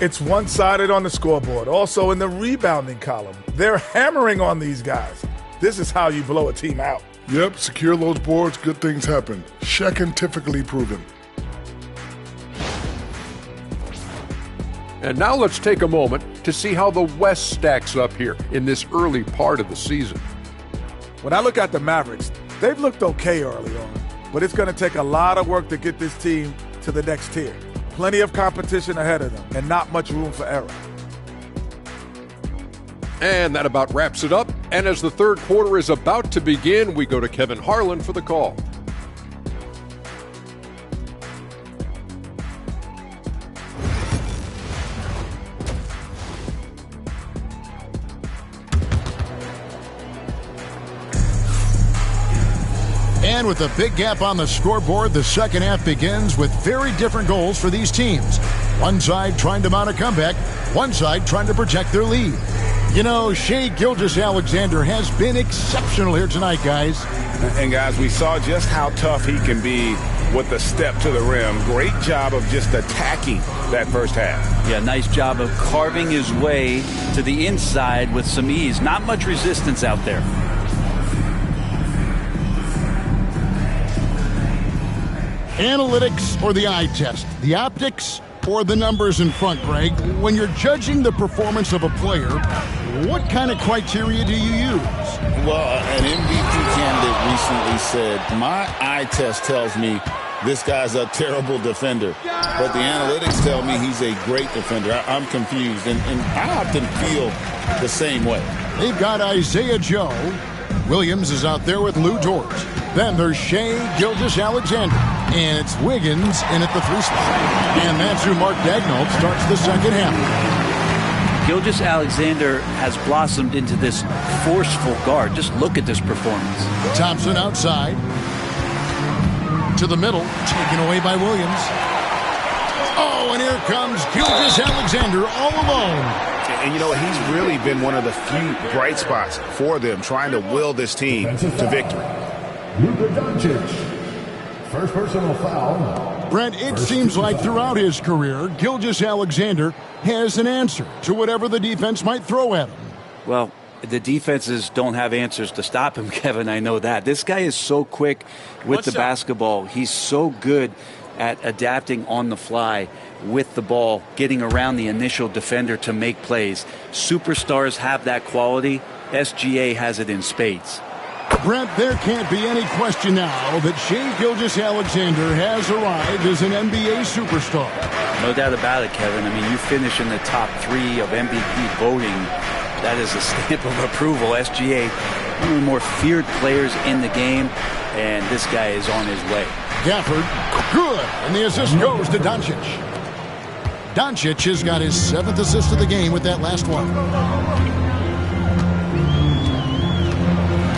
It's one-sided on the scoreboard. Also in the rebounding column, they're hammering on these guys. This is how you blow a team out. Yep, secure those boards, good things happen. Scientifically proven. And now let's take a moment to see how the West stacks up here in this early part of the season. When I look at the Mavericks, they've looked okay early on, but it's going to take a lot of work to get this team to the next tier. Plenty of competition ahead of them and not much room for error. And that about wraps it up. And as the third quarter is about to begin, we go to Kevin Harlan for the call. And with a big gap on the scoreboard, the second half begins with very different goals for these teams. One side trying to mount a comeback, one side trying to protect their lead. You know, Shai Gilgeous-Alexander has been exceptional here tonight, guys. And guys, we saw just how tough he can be with the step to the rim. Great job of just attacking that first half. Yeah, nice job of carving his way to the inside with some ease. Not much resistance out there. Analytics or the eye test? The optics or the numbers in front, Greg? When you're judging the performance of a player, what kind of criteria do you use? Well, an MVP candidate recently said, my eye test tells me this guy's a terrible defender, but the analytics tell me he's a great defender. I'm confused, and I often feel the same way. They've got Isaiah Joe. Williams is out there with Lou Dort. Then there's Shai Gilgeous-Alexander. And it's Wiggins in at the three spot. And that's who Mark Daigneault starts the second half. Gilgeous-Alexander has blossomed into this forceful guard. Just look at this performance. Thompson outside. To the middle. Taken away by Williams. Oh, and here comes Gilgeous-Alexander all alone. And, you know, he's really been one of the few bright spots for them, trying to will this team to victory. Luka Doncic. First personal foul. Brent, it seems like throughout his career, Gilgeous-Alexander has an answer to whatever the defense might throw at him. Well, the defenses don't have answers to stop him, Kevin. I know that. This guy is so quick with the basketball. He's so good at adapting on the fly with the ball, getting around the initial defender to make plays. Superstars have that quality. SGA has it in spades. Brent, there can't be any question now that Shai Gilgeous-Alexander has arrived as an NBA superstar. No doubt about it, Kevin. I mean, you finish in the top 3 of MVP voting. That is a stamp of approval. SGA, one of the more feared players in the game, and this guy is on his way. Gafford, good, and the assist goes to Doncic. Doncic has got his 7th assist of the game with that last one.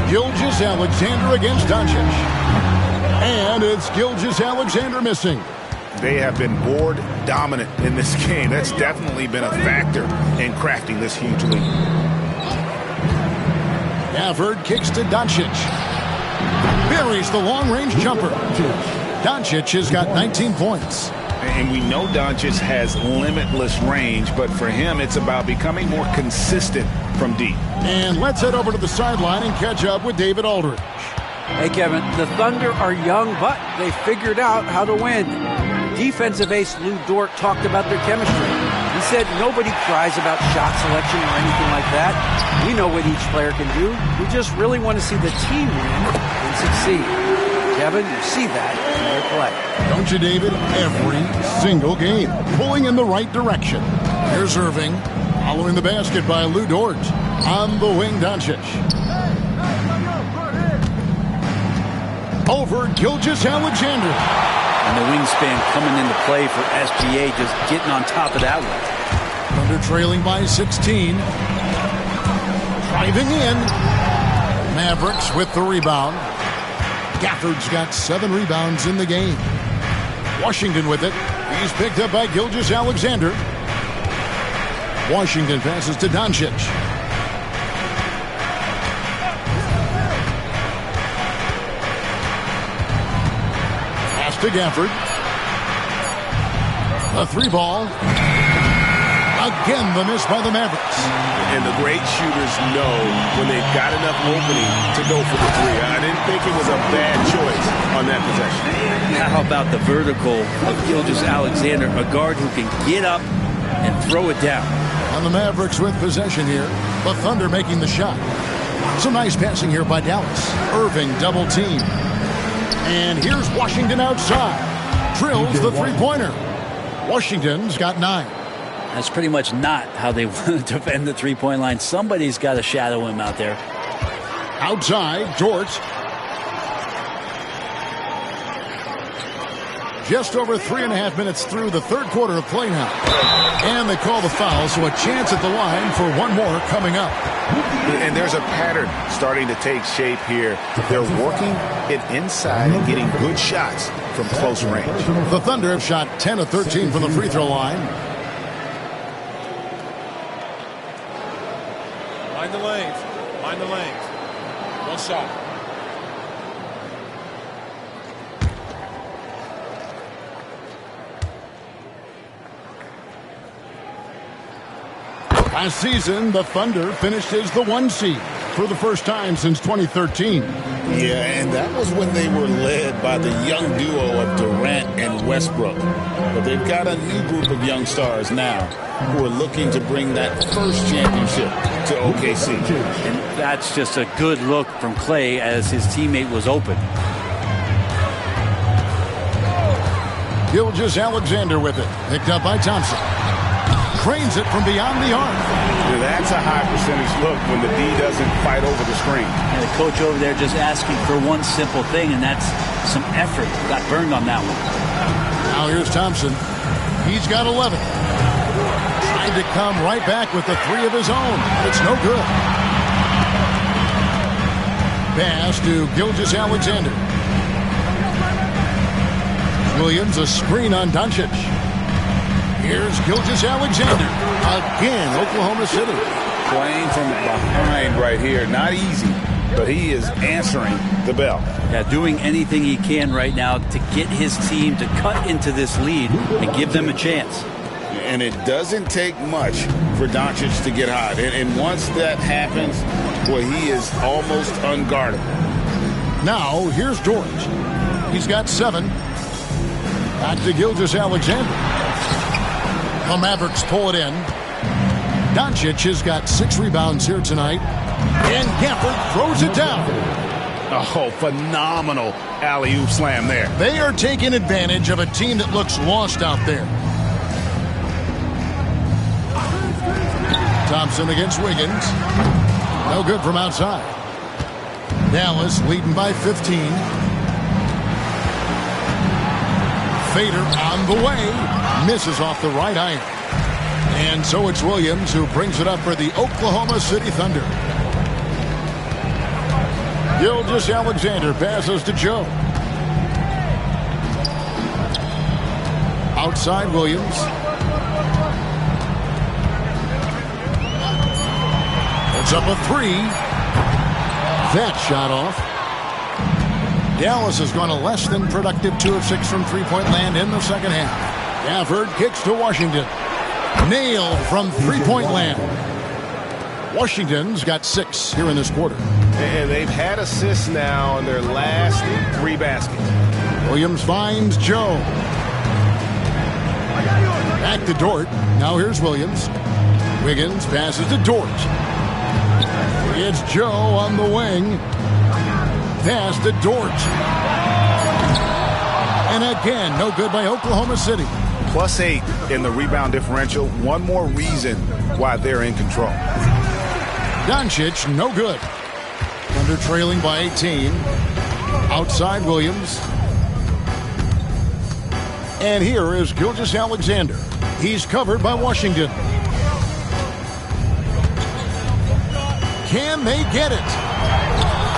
Gilgeous-Alexander against Doncic. And it's Gilgeous-Alexander missing. They have been board dominant in this game. That's definitely been a factor in crafting this huge lead. Gafford kicks to Doncic. Buries the long-range jumper. Doncic has got 19 points. And we know Doncic has limitless range, but for him, it's about becoming more consistent from deep. And let's head over to the sideline and catch up with David Aldridge. Hey, Kevin, the Thunder are young, but they figured out how to win. Defensive ace Lou Dort talked about their chemistry. He said nobody cries about shot selection or anything like that. We know what each player can do. We just really want to see the team win and succeed. Kevin, you see that in their play. Don't you, David? Every single game. Pulling in the right direction. Here's Irving. Following the basket by Lou Dort. On the wing, Doncic. Over Gilgeous-Alexander. And the wingspan coming into play for SGA, just getting on top of that one. Thunder trailing by 16. Driving in. Mavericks with the rebound. Gafford's got 7 rebounds in the game. Washington with it. He's picked up by Gilgeous-Alexander. Washington passes to Doncic. Pass to Gafford. A 3-ball. Again, the miss by the Mavericks. And the great shooters know when they've got enough opening to go for the 3. I didn't think it was a bad choice on that possession. How about the vertical of Gilgeous-Alexander, a guard who can get up and throw it down. On the Mavericks with possession here. The Thunder making the shot. Some nice passing here by Dallas. Irving double team. And here's Washington outside. Drills the 3-pointer. Washington's got 9. That's pretty much not how they want to defend the 3-point line. Somebody's got to shadow him out there. Outside, Dort. Just over 3.5 minutes through the third quarter of play now. And they call the foul, so a chance at the line for one more coming up. And there's a pattern starting to take shape here. They're working it inside and getting good shots from close range. The Thunder have shot 10 of 13 from the free throw line. Mind the lanes. Mind the lanes. One shot. Last season, the Thunder finished as the 1 seed for the first time since 2013. Yeah, and that was when they were led by the young duo of Durant and Westbrook. But they've got a new group of young stars now who are looking to bring that first championship to OKC. And that's just a good look from Clay as his teammate was open. Gilgeous-Alexander with it. Picked up by Thompson. Cranes it from beyond the arc. That's a high percentage look when the D doesn't fight over the screen. And the coach over there just asking for one simple thing, and that's some effort. Got burned on that one. Now here's Thompson. He's got 11. Trying to come right back with the 3 of his own. It's no good. Pass to Gilgeous-Alexander. Williams, a screen on Doncic. Here's Gilgeous-Alexander. Again, Oklahoma City. Playing from behind right here. Not easy, but he is answering the bell. Yeah, doing anything he can right now to get his team to cut into this lead and give them a chance. And it doesn't take much for Doncic to get hot. And once that happens, boy, he is almost unguardable. Now, here's Dort. He's got 7. Back to Gilgeous-Alexander. The Mavericks pull it in. Doncic has got 6 rebounds here tonight. And Gafford throws it down. Oh, phenomenal alley-oop slam there. They are taking advantage of a team that looks lost out there. Thompson against Wiggins. No good from outside. Dallas leading by 15. Fader on the way. Misses off the right iron. And so it's Williams who brings it up for the Oklahoma City Thunder. Gilgeous-Alexander passes to Joe. Outside Williams. It's up a three. That shot off. Dallas has gone a less than productive 2 of 6 from three-point land in the second half. Gafford kicks to Washington. Nailed from three-point land. Washington's got 6 here in this quarter. And they've had assists now in their last 3 baskets. Williams finds Joe. Back to Dort. Now here's Williams. Wiggins passes to Dort. It's Joe on the wing. Pass to Dort. And again, no good by Oklahoma City. +8 in the rebound differential. One more reason why they're in control. Doncic, no good. Thunder trailing by 18. Outside Williams. And here is Gilgeous-Alexander. He's covered by Washington. Can they get it?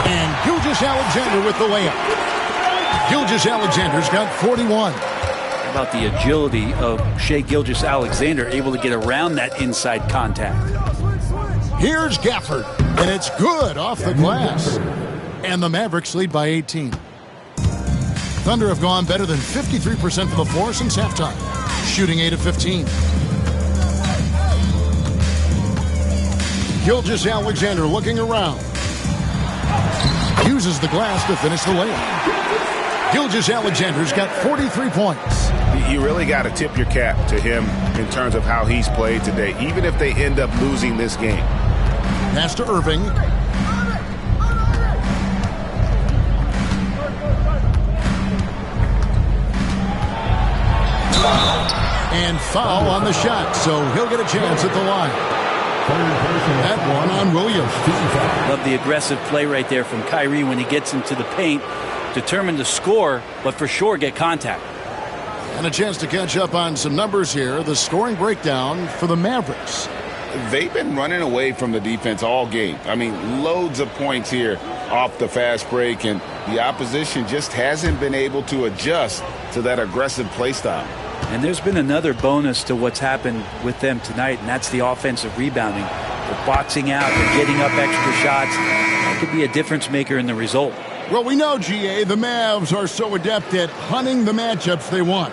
And Gilgeous-Alexander with the layup. Gilgeous-Alexander's got 41. How about the agility of Shai Gilgeous-Alexander, able to get around that inside contact? Here's Gafford, and it's good off the glass. And the Mavericks lead by 18. Thunder have gone better than 53% from the floor since halftime, shooting 8 of 15. Gilgeous-Alexander looking around. Uses the glass to finish the layup. Gilgeous-Alexander's got 43 points. You really got to tip your cap to him in terms of how he's played today, even if they end up losing this game. Pass to Irving. And foul on the shot, so he'll get a chance at the line. That one on Williams. Love the aggressive play right there from Kyrie when he gets into the paint. Determined to score, but for sure get contact. And a chance to catch up on some numbers here. The scoring breakdown for the Mavericks. They've been running away from the defense all game. I mean, loads of points here off the fast break, and the opposition just hasn't been able to adjust to that aggressive play style. And there's been another bonus to what's happened with them tonight, and that's the offensive rebounding. They're boxing out, they're getting up extra shots. That could be a difference maker in the result. Well, we know, GA, the Mavs are so adept at hunting the matchups they want.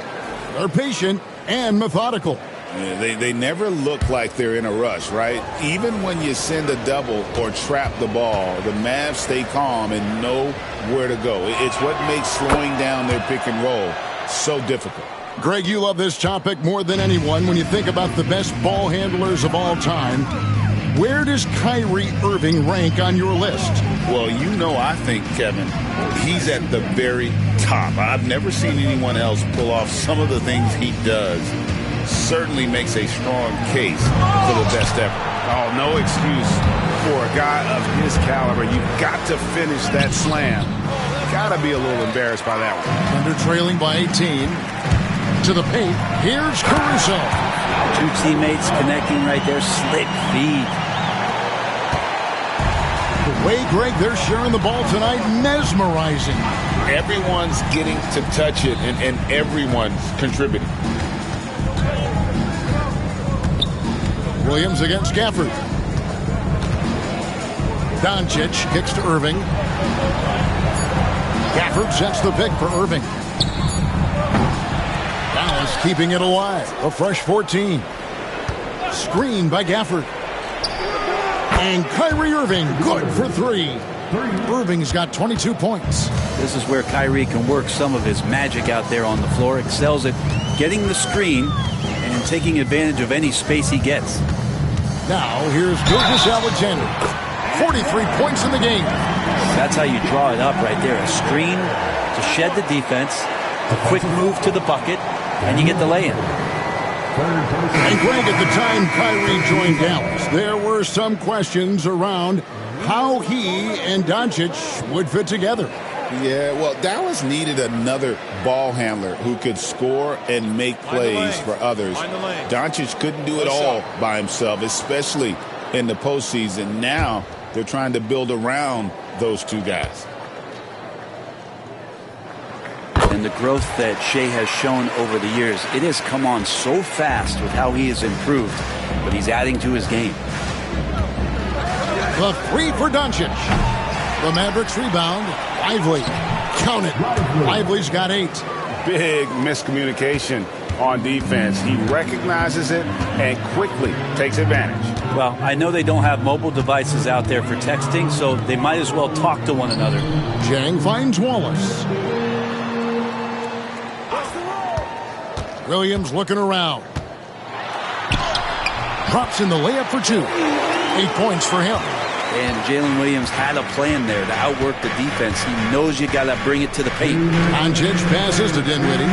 They're patient and methodical. Yeah, they never look like they're in a rush, right? Even when you send a double or trap the ball, the Mavs stay calm and know where to go. It's what makes slowing down their pick and roll so difficult. Greg, you love this topic more than anyone when you think about the best ball handlers of all time. Where does Kyrie Irving rank on your list? Well, you know, I think, Kevin, he's at the very top. I've never seen anyone else pull off some of the things he does. Certainly makes a strong case for the best ever. Oh, no excuse for a guy of his caliber. You've got to finish that slam. Got to be a little embarrassed by that one. Under trailing by 18. To the paint. Here's Caruso. 2 teammates connecting right there. Slick feed. The way, Greg, they're sharing the ball tonight, mesmerizing. Everyone's getting to touch it, and everyone's contributing. Williams against Gafford. Doncic kicks to Irving. Gafford sets the pick for Irving. Dallas keeping it alive. A fresh 14. Screen by Gafford. And Kyrie Irving good for 3. Irving's got 22 points. This is where Kyrie can work some of his magic out there on the floor. Excels at getting the screen and taking advantage of any space he gets. Now here's Gilgeous-Alexander. 43 points in the game. That's how you draw it up right there. A screen to shed the defense, a quick move to the bucket, and you get the lay-in. And Greg, at the time Kyrie joined Dallas, there were some questions around how he and Doncic would fit together. Yeah, well, Dallas needed another ball handler who could score and make plays for others. Doncic couldn't do it all by himself, especially in the postseason. Now they're trying to build around those two guys. And and the growth that Shea has shown over the years, it has come on so fast with how he has improved, but he's adding to his game. The three for Doncic. The Mavericks rebound. Lively. Count it. Lively's got 8. Big miscommunication on defense. He recognizes it and quickly takes advantage. Well, I know they don't have mobile devices out there for texting, so they might as well talk to one another. Jang finds Wallace. Williams looking around. Drops in the layup for 2. 8 points for him. And Jalen Williams had a plan there to outwork the defense. He knows you got to bring it to the paint. Doncic passes to Dinwiddie.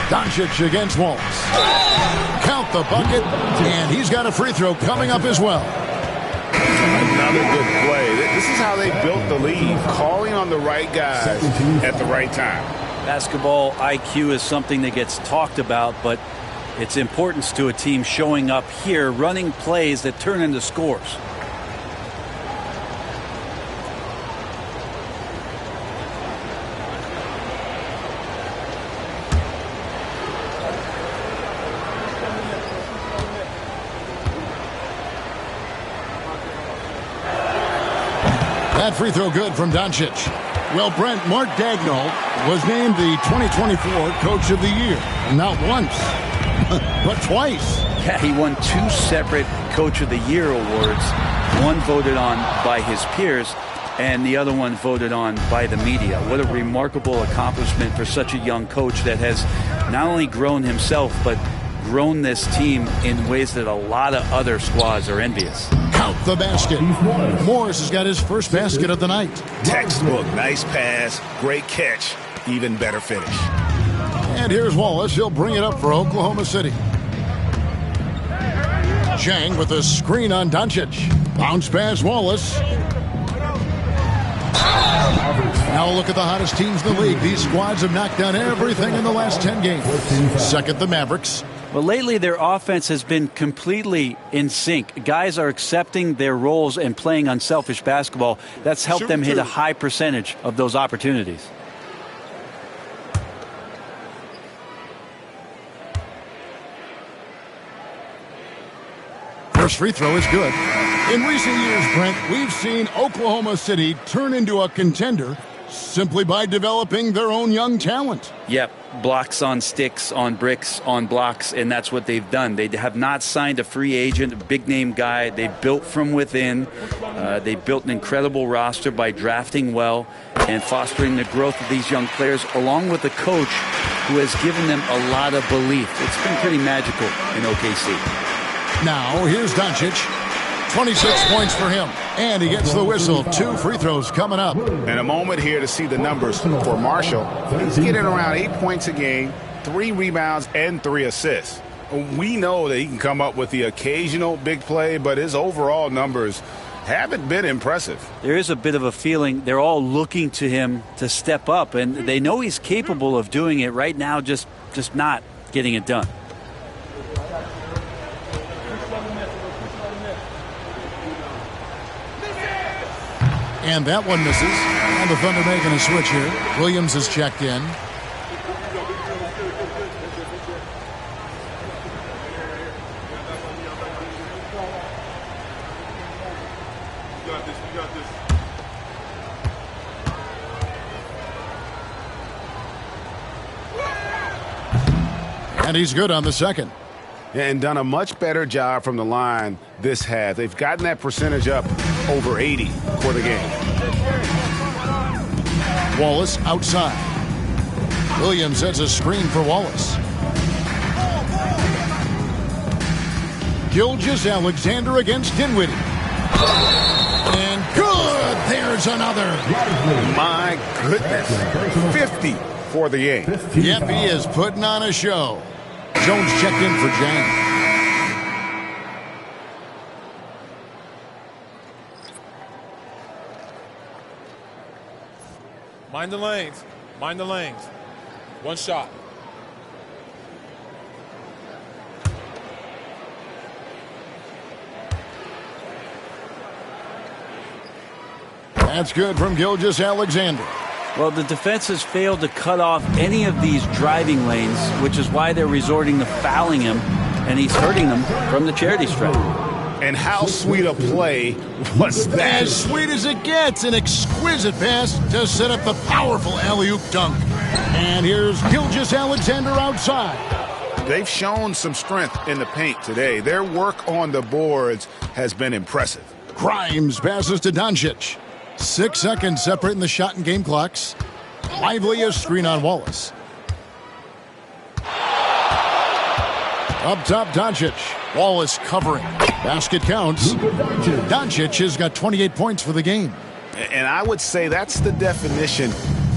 Doncic against Wallace. Count the bucket, and he's got a free throw coming up as well. Another good play. This is how they built the lead, calling on the right guys at the right time. Basketball IQ is something that gets talked about, but its importance to a team showing up here, running plays that turn into scores. That free throw good from Doncic. Well, Brent, Mark Daigneault was named the 2024 Coach of the Year. Not once, but twice. Yeah, he won 2 separate Coach of the Year awards. One voted on by his peers, and the other one voted on by the media. What a remarkable accomplishment for such a young coach that has not only grown himself, but grown this team in ways that a lot of other squads are envious. Count the basket. Morris has got his first basket of the night. Textbook, nice pass, great catch, even better finish. And here's Wallace. He'll bring it up for Oklahoma City. Jang with a screen on Doncic. Bounce pass Wallace. Now look at the hottest teams in the league. These squads have knocked down everything in the last 10 games. Second, the Mavericks. Well, lately their offense has been completely in sync. Guys are accepting their roles and playing unselfish basketball. That's helped them hit a high percentage of those opportunities. First free throw is good. In recent years, Brent, we've seen Oklahoma City turn into a contender simply by developing their own young talent. Yep, blocks on sticks, on bricks, on blocks, and that's what they've done. They have not signed a free agent, a big-name guy. They built from within. They built an incredible roster by drafting well and fostering the growth of these young players, along with a coach who has given them a lot of belief. It's been pretty magical in OKC. Now, here's Doncic. 26 points for him. And he gets the whistle. 2 free throws coming up. And a moment here to see the numbers for Marshall. He's getting around 8 points a game, 3 rebounds, and 3 assists. We know that he can come up with the occasional big play, but his overall numbers haven't been impressive. There is a bit of a feeling they're all looking to him to step up, and they know he's capable of doing it right now, just not getting it done. And that one misses. And the Thunder making a switch here. Williams is checked in. And he's good on the second. And done a much better job from the line this half. They've gotten that percentage up over 80 for the game. Wallace outside. Williams sets a screen for Wallace. Gilgeous-Alexander against Dinwiddie. And good! There's another. My goodness. 50 for the game. Yep, he is putting on a show. Jones checked in for Jang. Mind the lanes. Mind the lanes. One shot. That's good from Gilgeous-Alexander. Well, the defense has failed to cut off any of these driving lanes, which is why they're resorting to fouling him, and he's hurting them from the charity stripe. And how sweet a play was that? As sweet as it gets, an exquisite pass to set up the powerful alley-oop dunk. And here's Gilgeous-Alexander outside. They've shown some strength in the paint today. Their work on the boards has been impressive. Grimes passes to Doncic. 6 seconds separating the shot and game clocks. Lively a screen on Wallace. Up top, Doncic. Wallace covering. Basket counts. Doncic has got 28 points for the game. And I would say that's the definition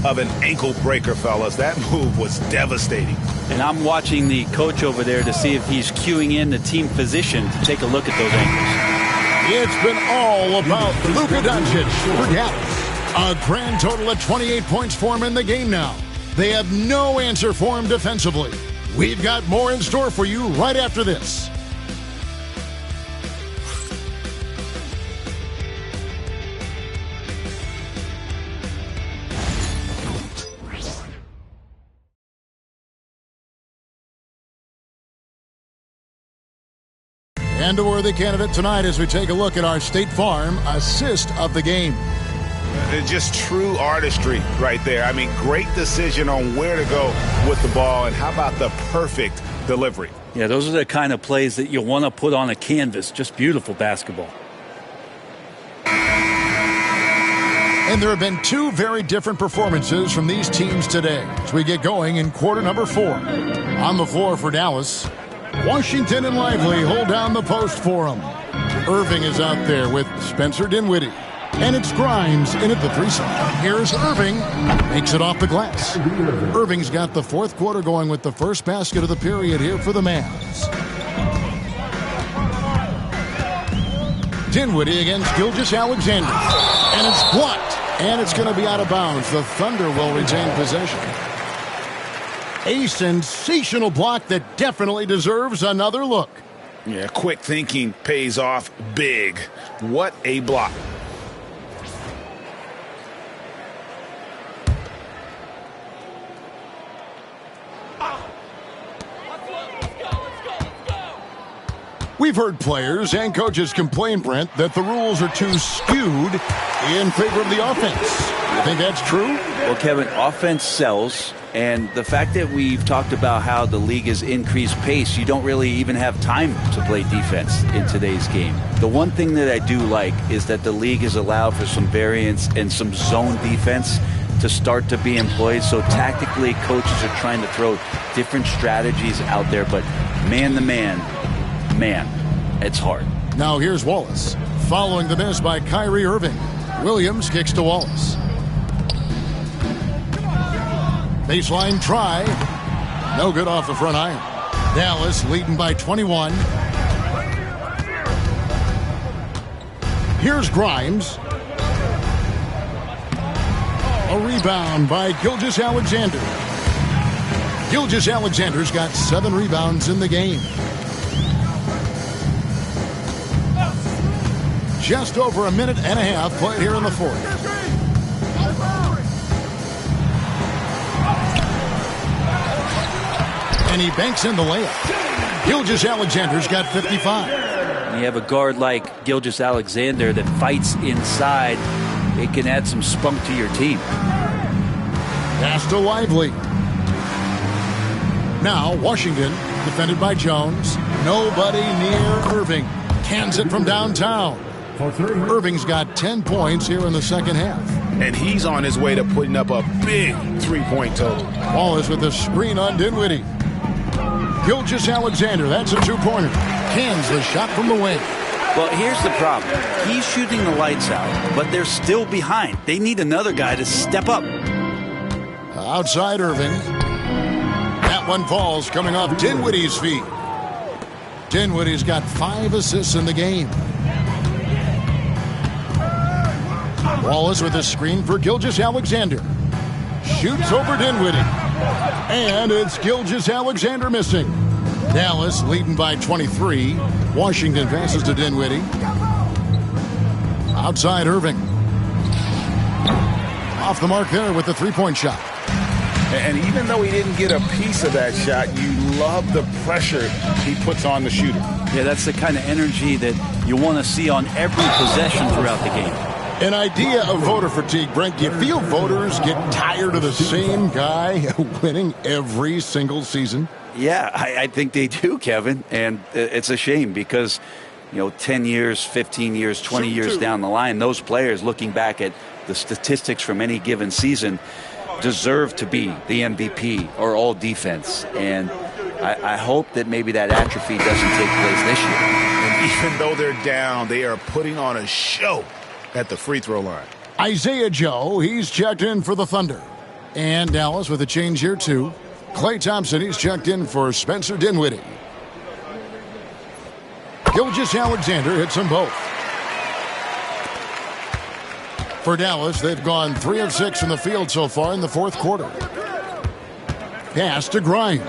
of an ankle breaker, fellas. That move was devastating. And I'm watching the coach over there to see if he's cueing in the team physician to take a look at those ankles. It's been all about Luka Doncic for Dallas. A grand total of 28 points for him in the game now. They have no answer for him defensively. We've got more in store for you right after this. And a worthy candidate tonight as we take a look at our State Farm assist of the game. Just true artistry right there. I mean, great decision on where to go with the ball, and how about the perfect delivery? Yeah, those are the kind of plays that you want to put on a canvas. Just beautiful basketball. And there have been two very different performances from these teams today as we get going in quarter number 4. On the floor for Dallas, Washington and Lively hold down the post for him. Irving is out there with Spencer Dinwiddie. And it's Grimes in at the 3 side. Here's Irving. Makes it off the glass. Irving's got the fourth quarter going with the first basket of the period here for the Mavs. Dinwiddie against Gilgeous-Alexander. And it's blocked. And it's going to be out of bounds. The Thunder will retain possession. A sensational block that definitely deserves another look. Yeah, quick thinking pays off big. What a block. We've heard players and coaches complain, Brent, that the rules are too skewed in favor of the offense. You think that's true? Well, Kevin, offense sells, and the fact that we've talked about how the league has increased pace, you don't really even have time to play defense in today's game. The one thing that I do like is that the league has allowed for some variance and some zone defense to start to be employed. So tactically, coaches are trying to throw different strategies out there, but man-to-man, it's hard. Now here's Wallace. Following the miss by Kyrie Irving. Williams kicks to Wallace. Baseline try. No good off the front iron. Dallas leading by 21. Here's Grimes. A rebound by Gilgeous-Alexander. Gilgeous-Alexander's got 7 rebounds in the game. Just over a minute and a half played here in the fourth. And he banks in the layup. Gilgeous-Alexander's got 55. When you have a guard like Gilgeous-Alexander that fights inside, it can add some spunk to your team. Pass to Lively. Now Washington, defended by Jones. Nobody near Irving. Cans it from downtown. Irving's got 10 points here in the second half. And he's on his way to putting up a big 3-point total. Wallace with a screen on Dinwiddie. Gilgeous-Alexander, that's a 2-pointer. Cans the shot from the wing. Well, here's the problem. He's shooting the lights out, but they're still behind. They need another guy to step up. Outside Irving. That one falls coming off Dinwiddie's feet. Dinwiddie's got 5 assists in the game. Wallace with a screen for Gilgeous-Alexander. Shoots over Dinwiddie. And it's Gilgeous-Alexander missing. Dallas leading by 23. Washington passes to Dinwiddie. Outside Irving. Off the mark there with the three-point shot. And even though he didn't get a piece of that shot, you love the pressure he puts on the shooter. Yeah, that's the kind of energy that you want to see on every possession throughout the game. An idea of voter fatigue, Brent. Do you feel voters get tired of the same guy winning every single season? Yeah, I think they do, Kevin. And it's a shame because, 10 years, 15 years, 20 years down the line, those players looking back at the statistics from any given season deserve to be the MVP or all defense. And I hope that maybe that atrophy doesn't take place this year. And even though they're down, they are putting on a show at the free throw line. Isaiah Joe, he's checked in for the Thunder. And Dallas with a change here, too. Klay Thompson, he's checked in for Spencer Dinwiddie. Gilgeous-Alexander hits them both. For Dallas, they've gone 3 of 6 from the field so far in the fourth quarter. Pass to Grimes.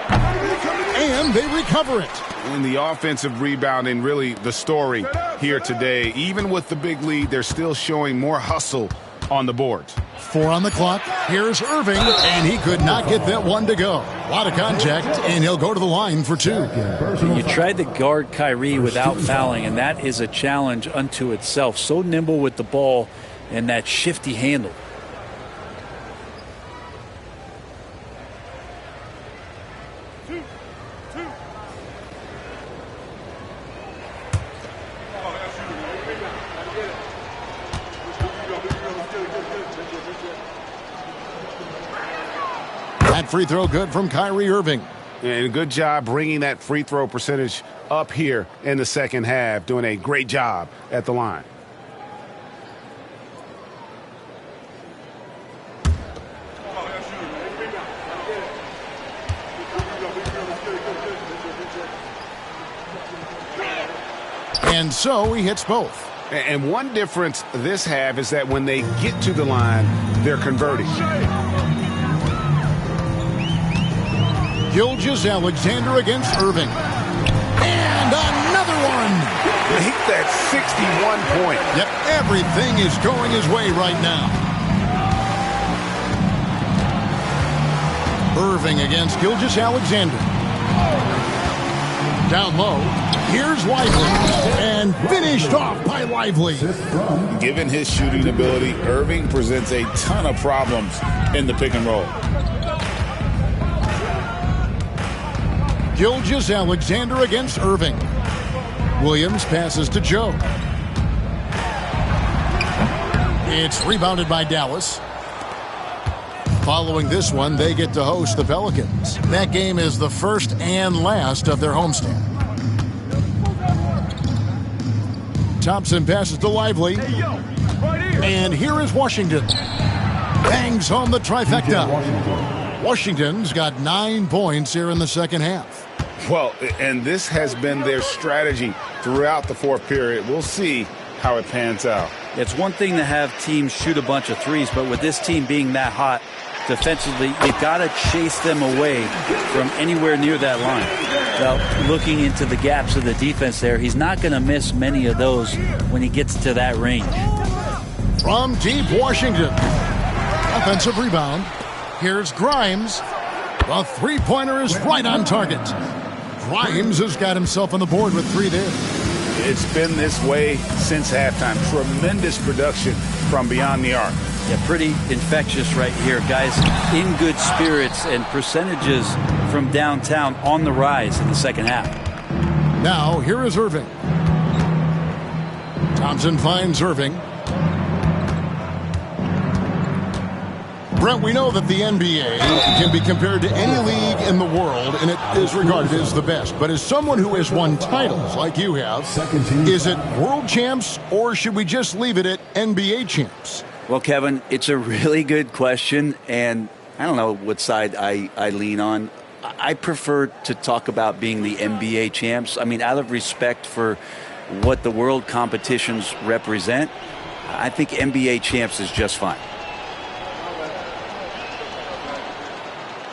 And they recover it. And the offensive rebounding, really the story here today. Even with the big lead, they're still showing more hustle on the boards. 4 on the clock. Here's Irving, and he could not get that one to go. A lot of contact, and he'll go to the line for 2. You tried to guard Kyrie without fouling, and that is a challenge unto itself. So nimble with the ball and that shifty handle. That free throw good from Kyrie Irving. And good job bringing that free throw percentage up here in the second half. Doing a great job at the line. And so he hits both. And one difference this half is that when they get to the line, they're converting. Gilgeous-Alexander against Irving. And another one. Make that 61 point. Yep, everything is going his way right now. Irving against Gilgeous-Alexander. Down low. Here's Lively. And finished off by Lively. Given his shooting ability, Irving presents a ton of problems in the pick and roll. Gilgeous-Alexander against Irving. Williams passes to Joe. It's rebounded by Dallas. Following this one, they get to host the Pelicans. That game is the first and last of their homestand. Thompson passes to Lively. And here is Washington. Bangs home the trifecta. Washington's got 9 points here in the second half. Well, and this has been their strategy throughout the fourth period. We'll see how it pans out. It's one thing to have teams shoot a bunch of threes, but with this team being that hot defensively, you've got to chase them away from anywhere near that line. Now, looking into the gaps of the defense there, he's not going to miss many of those when he gets to that range. From deep Washington. Offensive rebound. Here's Grimes. The three-pointer is right on target. Grimes has got himself on the board with 3 there. It's been this way since halftime. Tremendous production from beyond the arc. Yeah, pretty infectious right here. Guys in good spirits and percentages from downtown on the rise in the second half. Now, here is Irving. Thompson finds Irving. Brent, we know that the NBA can be compared to any league in the world, and it is regarded as the best. But as someone who has won titles like you have, is it world champs, or should we just leave it at NBA champs? Well, Kevin, it's a really good question, and I don't know what side I lean on. I prefer to talk about being the NBA champs. I mean, out of respect for what the world competitions represent, I think NBA champs is just fine.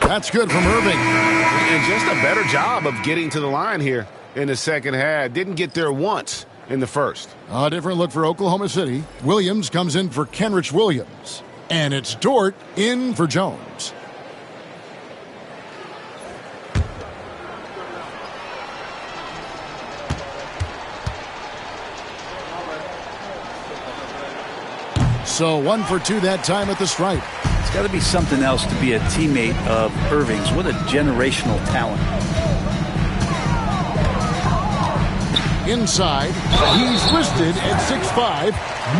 That's good from Irving. And just a better job of getting to the line here in the second half. Didn't get there once in the first. A different look for Oklahoma City. Williams comes in for Kenrich Williams. And it's Dort in for Jones. So 1 for 2 that time at the stripe. It's got to be something else to be a teammate of Irving's. What a generational talent. Inside, he's listed at 6'5",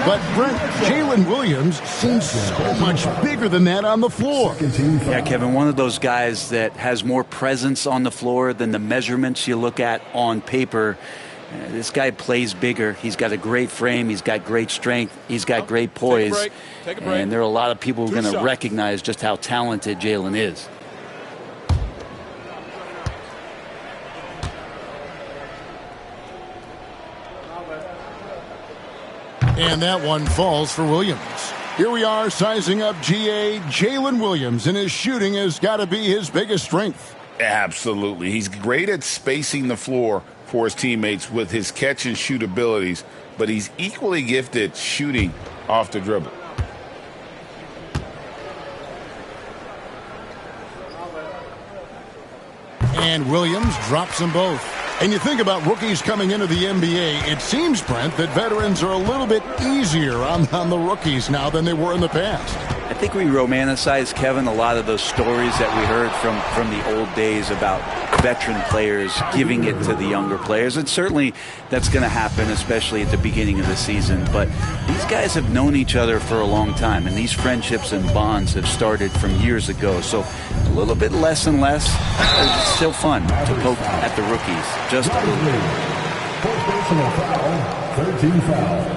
but Brent, Jalen Williams seems so much bigger than that on the floor. Yeah, Kevin, one of those guys that has more presence on the floor than the measurements you look at on paper. This guy plays bigger. He's got a great frame. He's got great strength. He's got great poise. Take a break. And there are a lot of people who are going to recognize just how talented Jalen is. And that one falls for Williams. Here we are sizing up GA Jalen Williams, and his shooting has got to be his biggest strength. Absolutely. He's great at spacing the floor for his teammates with his catch and shoot abilities, but he's equally gifted shooting off the dribble. And Williams drops them both. And you think about rookies coming into the NBA, it seems, Brent, that veterans are a little bit easier on the rookies now than they were in the past. I think we romanticize, Kevin, a lot of those stories that we heard from the old days about veteran players giving it to the younger players. And certainly that's going to happen, especially at the beginning of the season. But these guys have known each other for a long time, and these friendships and bonds have started from years ago. So a little bit less and less. It's still fun to poke at the rookies. Just a little bit. Personal foul, 13 foul.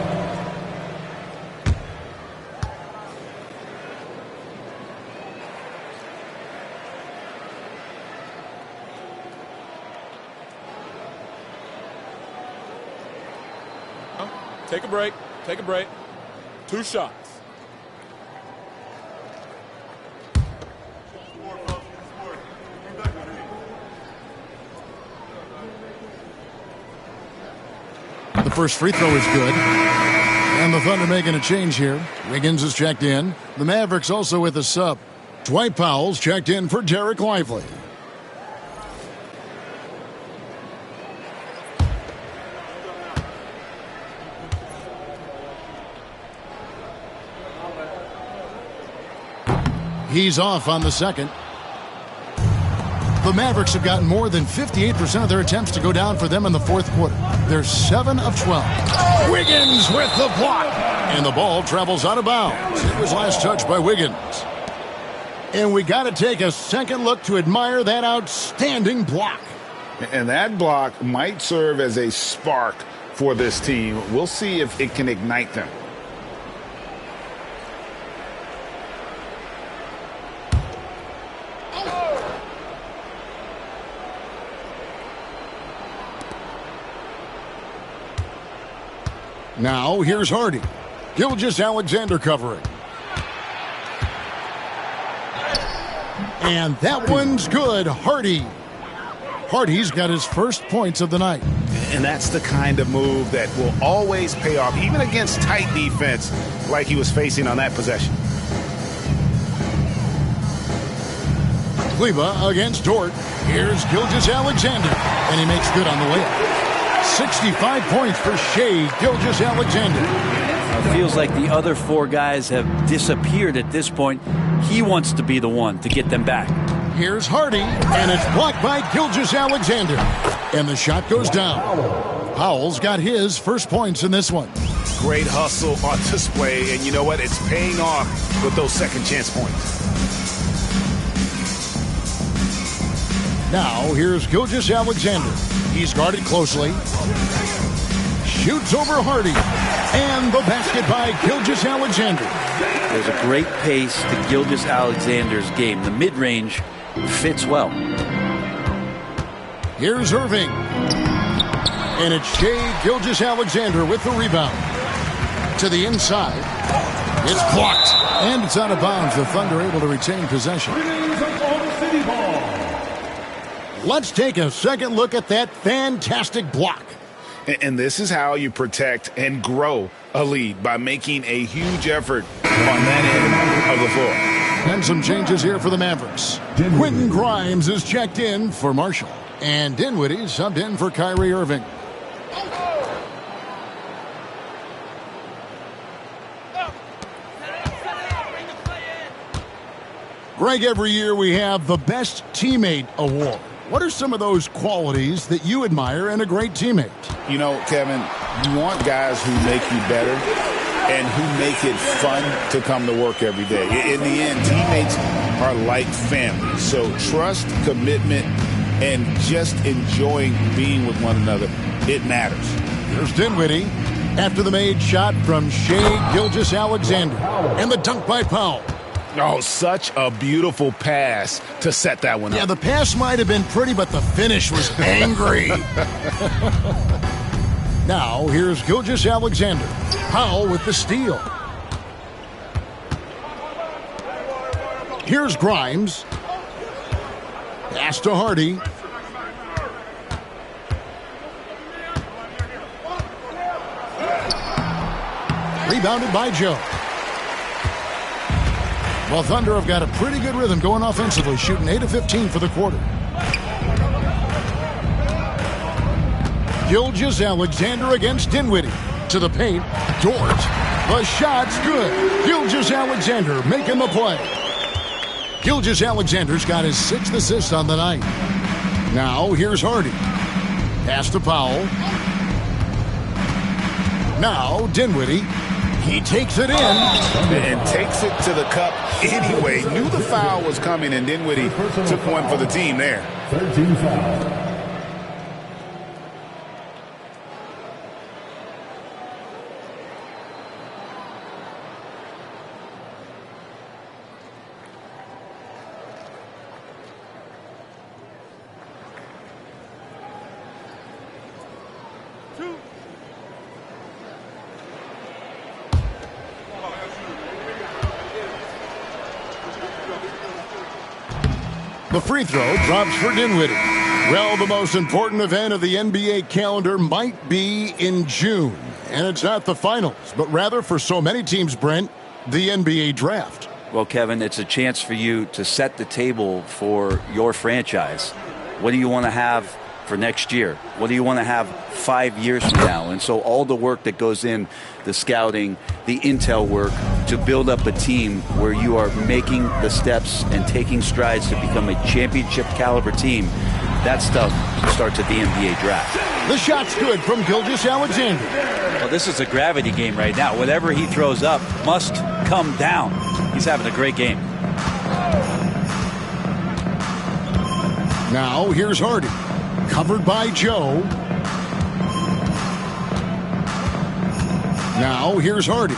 Take a break. Take a break. 2 shots. The first free throw is good. And the Thunder making a change here. Wiggins is checked in. The Mavericks also with a sub. Dwight Powell's checked in for Dereck Lively. He's off on the second. The Mavericks have gotten more than 58% of their attempts to go down for them in the fourth quarter. They're 7 of 12. Wiggins with the block. And the ball travels out of bounds. It was last touched by Wiggins. And we got to take a second look to admire that outstanding block. And that block might serve as a spark for this team. We'll see if it can ignite them. Now, here's Hardy. Gilgeous-Alexander covering. And that one's good. Hardy's got his first points of the night. And that's the kind of move that will always pay off, even against tight defense like he was facing on that possession. Kleba against Dort. Here's Gilgeous-Alexander. And he makes good on the layup. 65 points for Shai Gilgeous-Alexander. It feels like the other 4 guys have disappeared at this point. He wants to be the one to get them back. Here's Hardy, and it's blocked by Gilgeous-Alexander. And the shot goes down. Powell's got his first points in this one. Great hustle on display, and you know what? It's paying off with those second chance points. Now, here's Gilgeous-Alexander. He's guarded closely. Shoots over Hardy. And the basket by Gilgeous-Alexander. There's a great pace to Gilgeous-Alexander's game. The mid-range fits well. Here's Irving. And it's Shai Gilgeous-Alexander with the rebound. To the inside. It's blocked. And it's out of bounds. The Thunder able to retain possession. Let's take a second look at that fantastic block. And this is how you protect and grow a lead, by making a huge effort on that end of the floor. And some changes here for the Mavericks. Quentin Grimes is checked in for Marshall. And Dinwiddie subbed in for Kyrie Irving. Greg, every year we have the Best Teammate Award. What are some of those qualities that you admire in a great teammate? You know, Kevin, you want guys who make you better and who make it fun to come to work every day. In the end, teammates are like family. So trust, commitment, and just enjoying being with one another, it matters. Here's Dinwiddie after the made shot from Shai Gilgeous-Alexander. And the dunk by Powell. Oh, such a beautiful pass to set that one up. Yeah, the pass might have been pretty, but the finish was angry. Now, here's Gilgeous-Alexander. Powell with the steal. Here's Grimes. Pass to Hardy. Rebounded by Joe. Well, Thunder have got a pretty good rhythm going offensively, shooting 8 of 15 for the quarter. Gilgeous-Alexander against Dinwiddie. To the paint. Dort. The shot's good. Gilgeous-Alexander making the play. Gilgeous-Alexander's got his 6th assist on the night. Now, here's Hardy. Pass to Powell. Now, Dinwiddie. He takes it in. And takes it to the cup anyway. Knew the foul was coming, and Dinwiddie took one for the team there. 13 foul. The free throw drops for Dinwiddie. Well, the most important event of the NBA calendar might be in June. And it's not the finals, but rather for so many teams, Brent, the NBA draft. Well, Kevin, it's a chance for you to set the table for your franchise. What do you want to have for next year? What do you want to have 5 years from now? And so all the work that goes in, the scouting, the intel work, to build up a team where you are making the steps and taking strides to become a championship caliber team, that stuff starts at the NBA draft. The shot's good from Gilgeous-Alexander. Well, this is a gravity game right now. Whatever he throws up must come down. He's having a great game. Now, here's Hardy. Covered by Joe. Now, here's Hardy.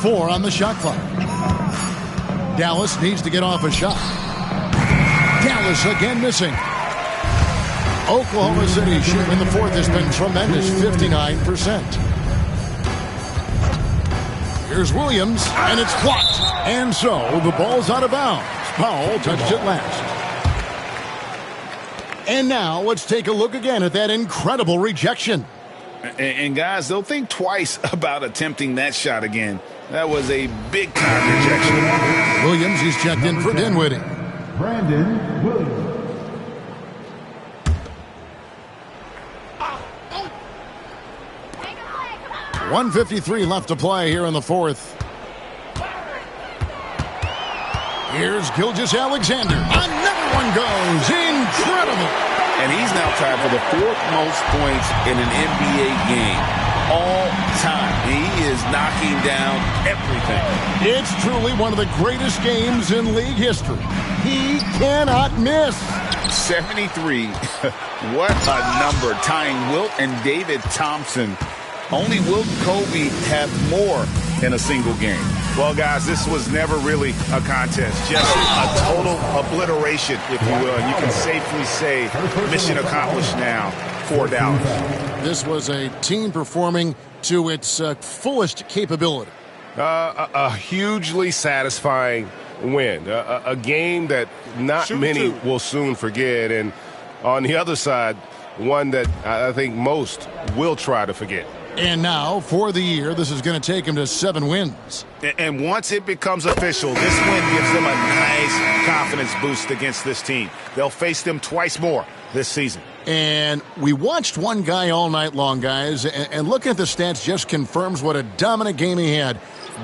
4 on the shot clock. Dallas needs to get off a shot. Dallas again missing. Oklahoma City shooting in the fourth has been tremendous, 59%. Here's Williams, and it's blocked. And so, the ball's out of bounds. Powell touched it last. And now, let's take a look again at that incredible rejection. And guys, they'll think twice about attempting that shot again. That was a big time rejection. Williams, he's checked in for Dinwiddie. Brandon Williams. 1:53 left to play here in the fourth. Here's Gilgeous-Alexander. Another one goes. Incredible. And he's now tied for the 4th most points in an NBA game all time. He is knocking down everything. It's truly one of the greatest games in league history. He cannot miss. 73. What a number. Tying Wilt and David Thompson. Only Wilt and Kobe have more in a single game. Well, guys, this was never really a contest. Just a total obliteration, if you will. And you can safely say mission accomplished now for Dallas. This was a team performing to its fullest capability. A hugely satisfying win. A game that not many will soon forget. And on the other side, one that I think most will try to forget. And now, for the year, this is going to take him to 7 wins. And once it becomes official, this win gives them a nice confidence boost against this team. They'll face them twice more this season. And we watched one guy all night long, guys, and looking at the stats just confirms what a dominant game he had.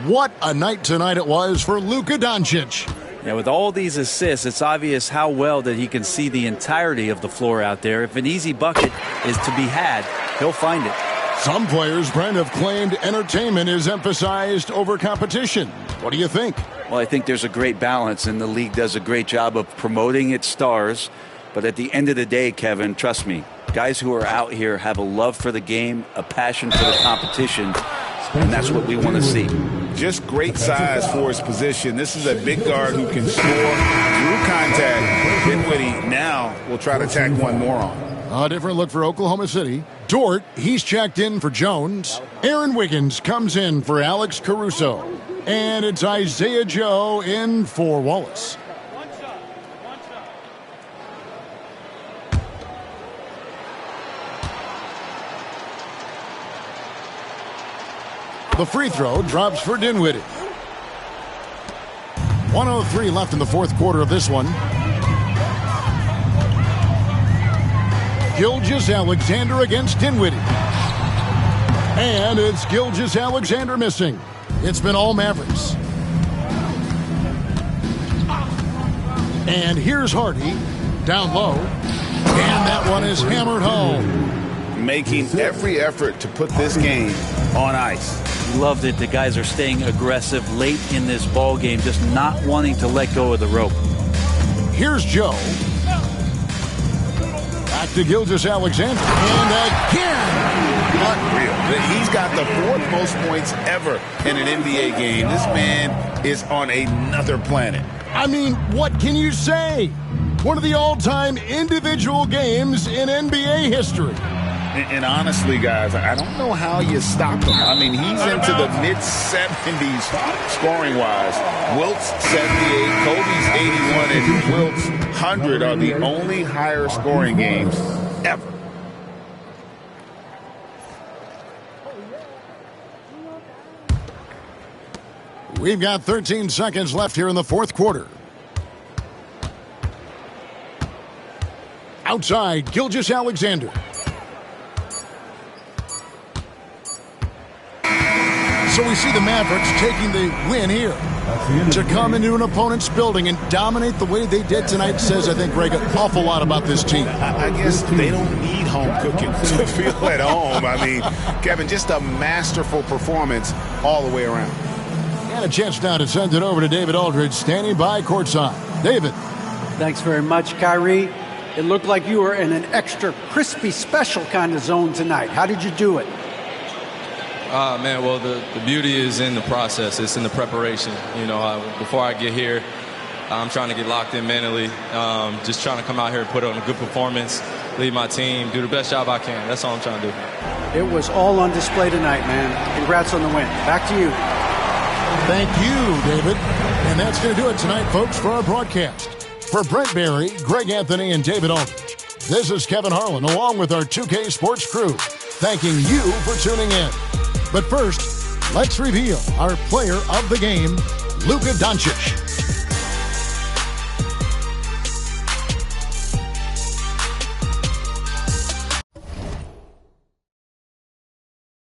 What a night tonight it was for Luka Doncic. Yeah, with all these assists, it's obvious how well that he can see the entirety of the floor out there. If an easy bucket is to be had, he'll find it. Some players, Brent, have claimed entertainment is emphasized over competition. What do you think? Well, I think there's a great balance, and the league does a great job of promoting its stars. But at the end of the day, Kevin, trust me, guys who are out here have a love for the game, a passion for the competition, and that's what we want to see. Just great size for his position. This is a big guard who can score through contact. Dinwiddie now will try to tack one more on. A different look for Oklahoma City. Dort, he's checked in for Jones. Aaron Wiggins comes in for Alex Caruso. And it's Isaiah Joe in for Wallace. The free throw drops for Dinwiddie. 1:03 left in the fourth quarter of this one. Gilgeous-Alexander against Dinwiddie. And it's Gilgeous-Alexander missing. It's been all Mavericks. And here's Hardy down low. And that one is hammered home. Making every effort to put this game on ice. Loved it. The guys are staying aggressive late in this ball game, just not wanting to let go of the rope. Here's Joe. Back to Gilgeous-Alexander. And again. Unreal. He's got the 4th most points ever in an NBA game. This man is on another planet. I mean, what can you say? One of the all-time individual games in NBA history. And honestly, guys, I don't know how you stop him. I mean, he's into the mid-70s scoring-wise. Wilt's 78, Kobe's 81, and Wilt's 100 are the only higher scoring games ever. We've got 13 seconds left here in the fourth quarter. Outside, Gilgeous-Alexander. So we see the Mavericks taking the win here. To come into an opponent's building and dominate the way they did tonight says, I think, Greg, an awful lot about this team. I guess they don't need home cooking to feel at home. I mean, Kevin, just a masterful performance all the way around. And a chance now to send it over to David Aldridge, standing by courtside. David. Thanks very much, Kyrie. It looked like you were in an extra crispy special kind of zone tonight. How did you do it? Man, well, the beauty is in the process. It's in the preparation. You know, before I get here, I'm trying to get locked in mentally. Just trying to come out here and put on a good performance, lead my team, do the best job I can. That's all I'm trying to do. It was all on display tonight, man. Congrats on the win. Back to you. Thank you, David. And that's going to do it tonight, folks, for our broadcast. For Brent Barry, Greg Anthony, and David Aldridge, this is Kevin Harlan, along with our 2K Sports crew, thanking you for tuning in. But first, let's reveal our player of the game, Luka Doncic.